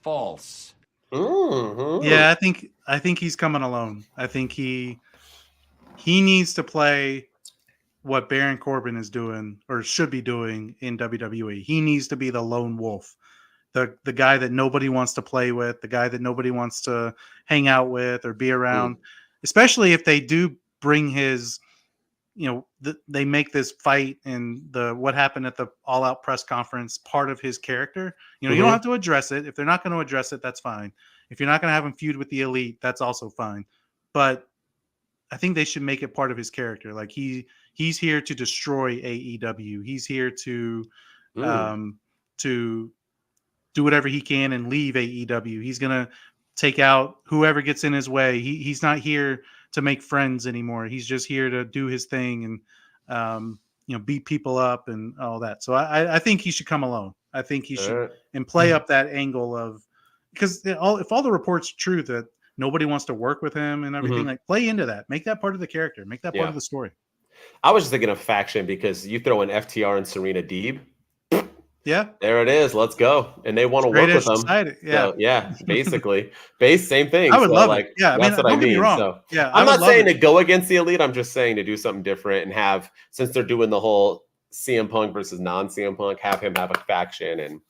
False. Yeah, I think he's coming alone. I think he needs to play what Baron Corbin is doing or should be doing in WWE. He needs to be the lone wolf, the guy that nobody wants to play with, the guy that nobody wants to hang out with or be around, especially if they do bring his, they make this fight and what happened at the All Out press conference part of his character. You don't have to address it. If they're not going to address it, that's fine. If you're not going to have him feud with the Elite, that's also fine. But I think they should make it part of his character. Like he's here to destroy AEW. He's here to do whatever he can and leave AEW. He's gonna take out whoever gets in his way. He's not here to make friends anymore. He's just here to do his thing and beat people up and all that. So I think he should come alone. I think he should and play up that angle of, because if all the reports are true that nobody wants to work with him and everything, like play into that, make that part of the character, make that part of the story. I was just thinking of faction because you throw in FTR and Serena Deeb. Yeah, there it is. Let's go. And they want to work with them. Yeah, so, yeah, basically, same thing. I would love it. Yeah, that's what I mean. So, yeah, I'm not saying to go against the Elite. I'm just saying to do something different and have, since they're doing the whole CM Punk versus non-CM Punk, have him have a faction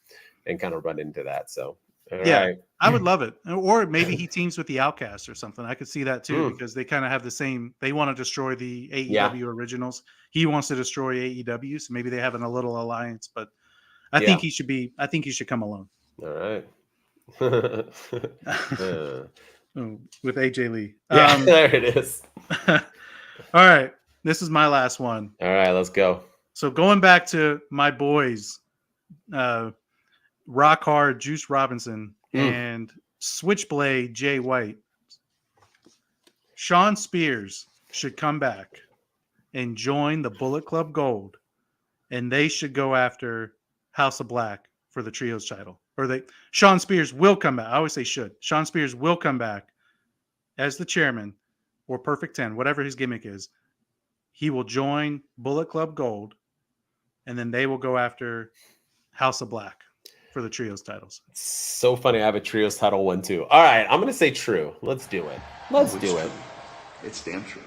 and kind of run into that. So, right. I would love it. Or maybe he teams with the Outcasts or something. I could see that too, because they kind of have the same. They want to destroy the AEW originals. He wants to destroy AEW, so maybe they have a little alliance. But I think he should be. I think he should come alone. All right. With AJ Lee. There it is. All right. This is my last one. All right, let's go. So going back to my boys, Rock Hard Juice Robinson and Switchblade Jay White. Sean Spears should come back and join the Bullet Club Gold, and they should go after House of Black for the Trios title. Sean Spears will come back. I always say should. Sean Spears will come back as the chairman or Perfect 10, whatever his gimmick is. He will join Bullet Club Gold, and then they will go after House of Black for the Trios titles. It's so funny. I have a Trios title one too. All right, I'm going to say true. Let's do it. Let's do it. It's damn true.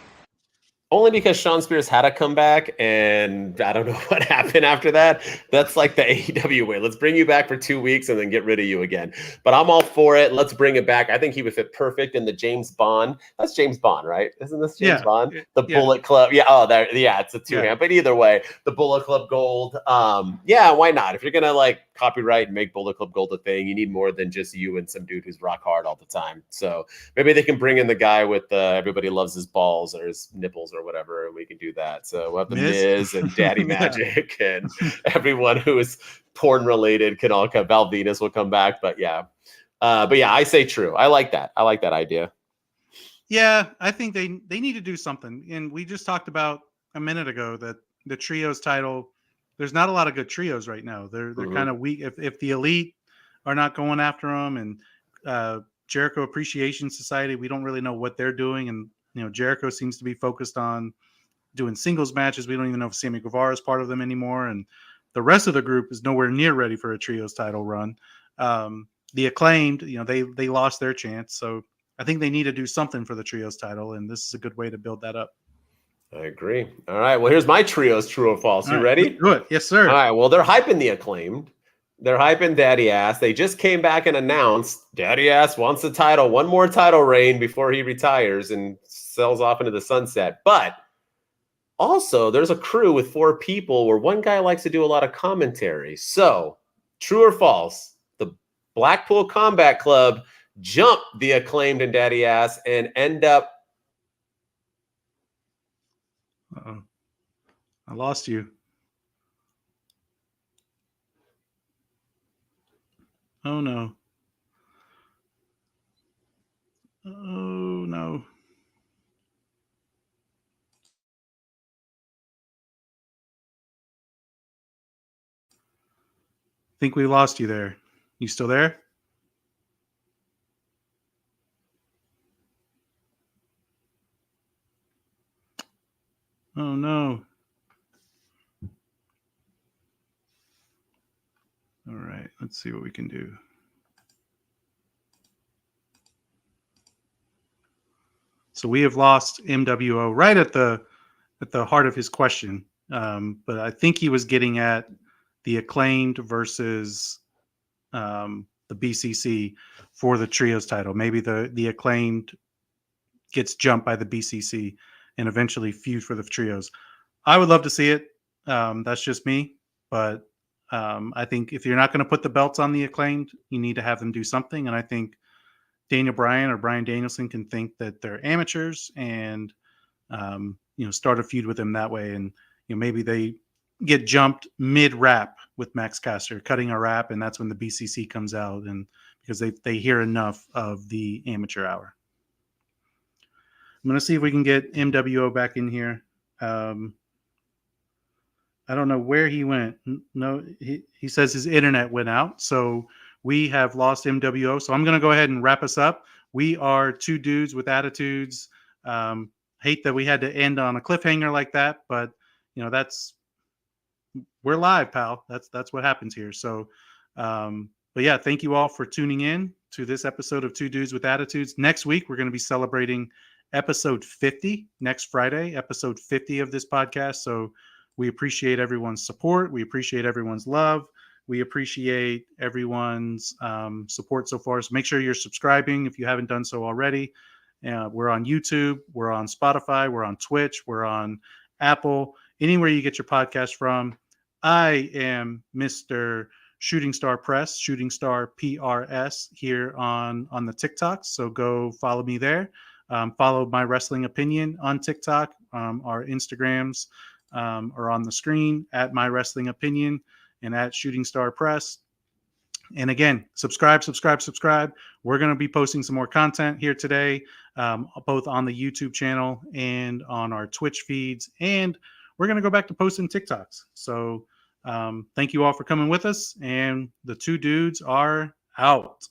Only because Sean Spears had to come back, and I don't know what happened after that. That's like the AEW way. Let's bring you back for 2 weeks and then get rid of you again. But I'm all for it. Let's bring it back. I think he would fit perfect in the James Bond. That's James Bond, right? Isn't this James Bond? The Bullet Club. Yeah. Oh, there. Yeah, it's a two-hand. Yeah. But either way, the Bullet Club Gold. Yeah, why not? If you're gonna like copyright and make Bullet Club Gold a thing, you need more than just you and some dude who's rock hard all the time. So maybe they can bring in the guy with everybody loves his balls or his nipples or whatever, and we can do that. So we'll have the Miz and Daddy Magic and everyone who is porn related can all come. Val Venus will come back, but yeah, I say true. I like that. I like that idea. Yeah, I think they need to do something. And we just talked about a minute ago that the trios title, there's not a lot of good trios right now. They're kind of weak. If the Elite are not going after them, and Jericho Appreciation Society, we don't really know what they're doing. And Jericho seems to be focused on doing singles matches. We don't even know if Sammy Guevara is part of them anymore. And the rest of the group is nowhere near ready for a trios title run. The Acclaimed, they lost their chance. So I think they need to do something for the trios title. And this is a good way to build that up. I agree. All right. Well, here's my trios, true or false. You ready? Let's do it. Yes, sir. All right. Well, they're hyping the Acclaimed. They're hyping Daddy Ass. They just came back and announced Daddy Ass wants the title, one more title reign before he retires and sells off into the sunset. But also, there's a crew with 4 people where one guy likes to do a lot of commentary. So, true or false, the Blackpool Combat Club jump the Acclaimed and Daddy Ass and end up. Uh-oh. I lost you. Oh, no. Oh, no. I think we lost you there. You still there? Oh, no. All right. Let's see what we can do. So we have lost MWO right at the heart of his question. But I think he was getting at the Acclaimed versus the BCC for the trios title. Maybe the Acclaimed gets jumped by the BCC and eventually feud for the trios. I would love to see it. That's just me. But I think if you're not going to put the belts on the Acclaimed, you need to have them do something. And I think Daniel Bryan or Bryan Danielson can think that they're amateurs and, start a feud with them that way. And, maybe they get jumped mid-rap with Max Caster, cutting a rap, and that's when the BCC comes out, and because they hear enough of the amateur hour. I'm going to see if we can get MWO back in here. I don't know where he went. No, he says his internet went out, so we have lost MWO. So I'm going to go ahead and wrap us up. We are 2 dudes with attitudes. Hate that we had to end on a cliffhanger like that, but we're live, pal. That's what happens here. So, but yeah, thank you all for tuning in to this episode of 2 Dudes with Attitudes. Next week, we're going to be celebrating episode 50 next Friday, episode 50 of this podcast. So we appreciate everyone's support. We appreciate everyone's love. We appreciate everyone's support so far. So make sure you're subscribing if you haven't done so already. We're on YouTube. We're on Spotify. We're on Twitch. We're on Apple. Anywhere you get your podcast from. I am Mr. Shooting Star Press, Shooting Star PRS here on the TikToks. So go follow me there. Follow My Wrestling Opinion on TikTok. Our Instagrams are on the screen at My Wrestling Opinion and at Shooting Star Press. And again, subscribe. We're going to be posting some more content here today, both on the YouTube channel and on our Twitch feeds. And we're going to go back to posting TikToks. So thank you all for coming with us. And the 2 dudes are out.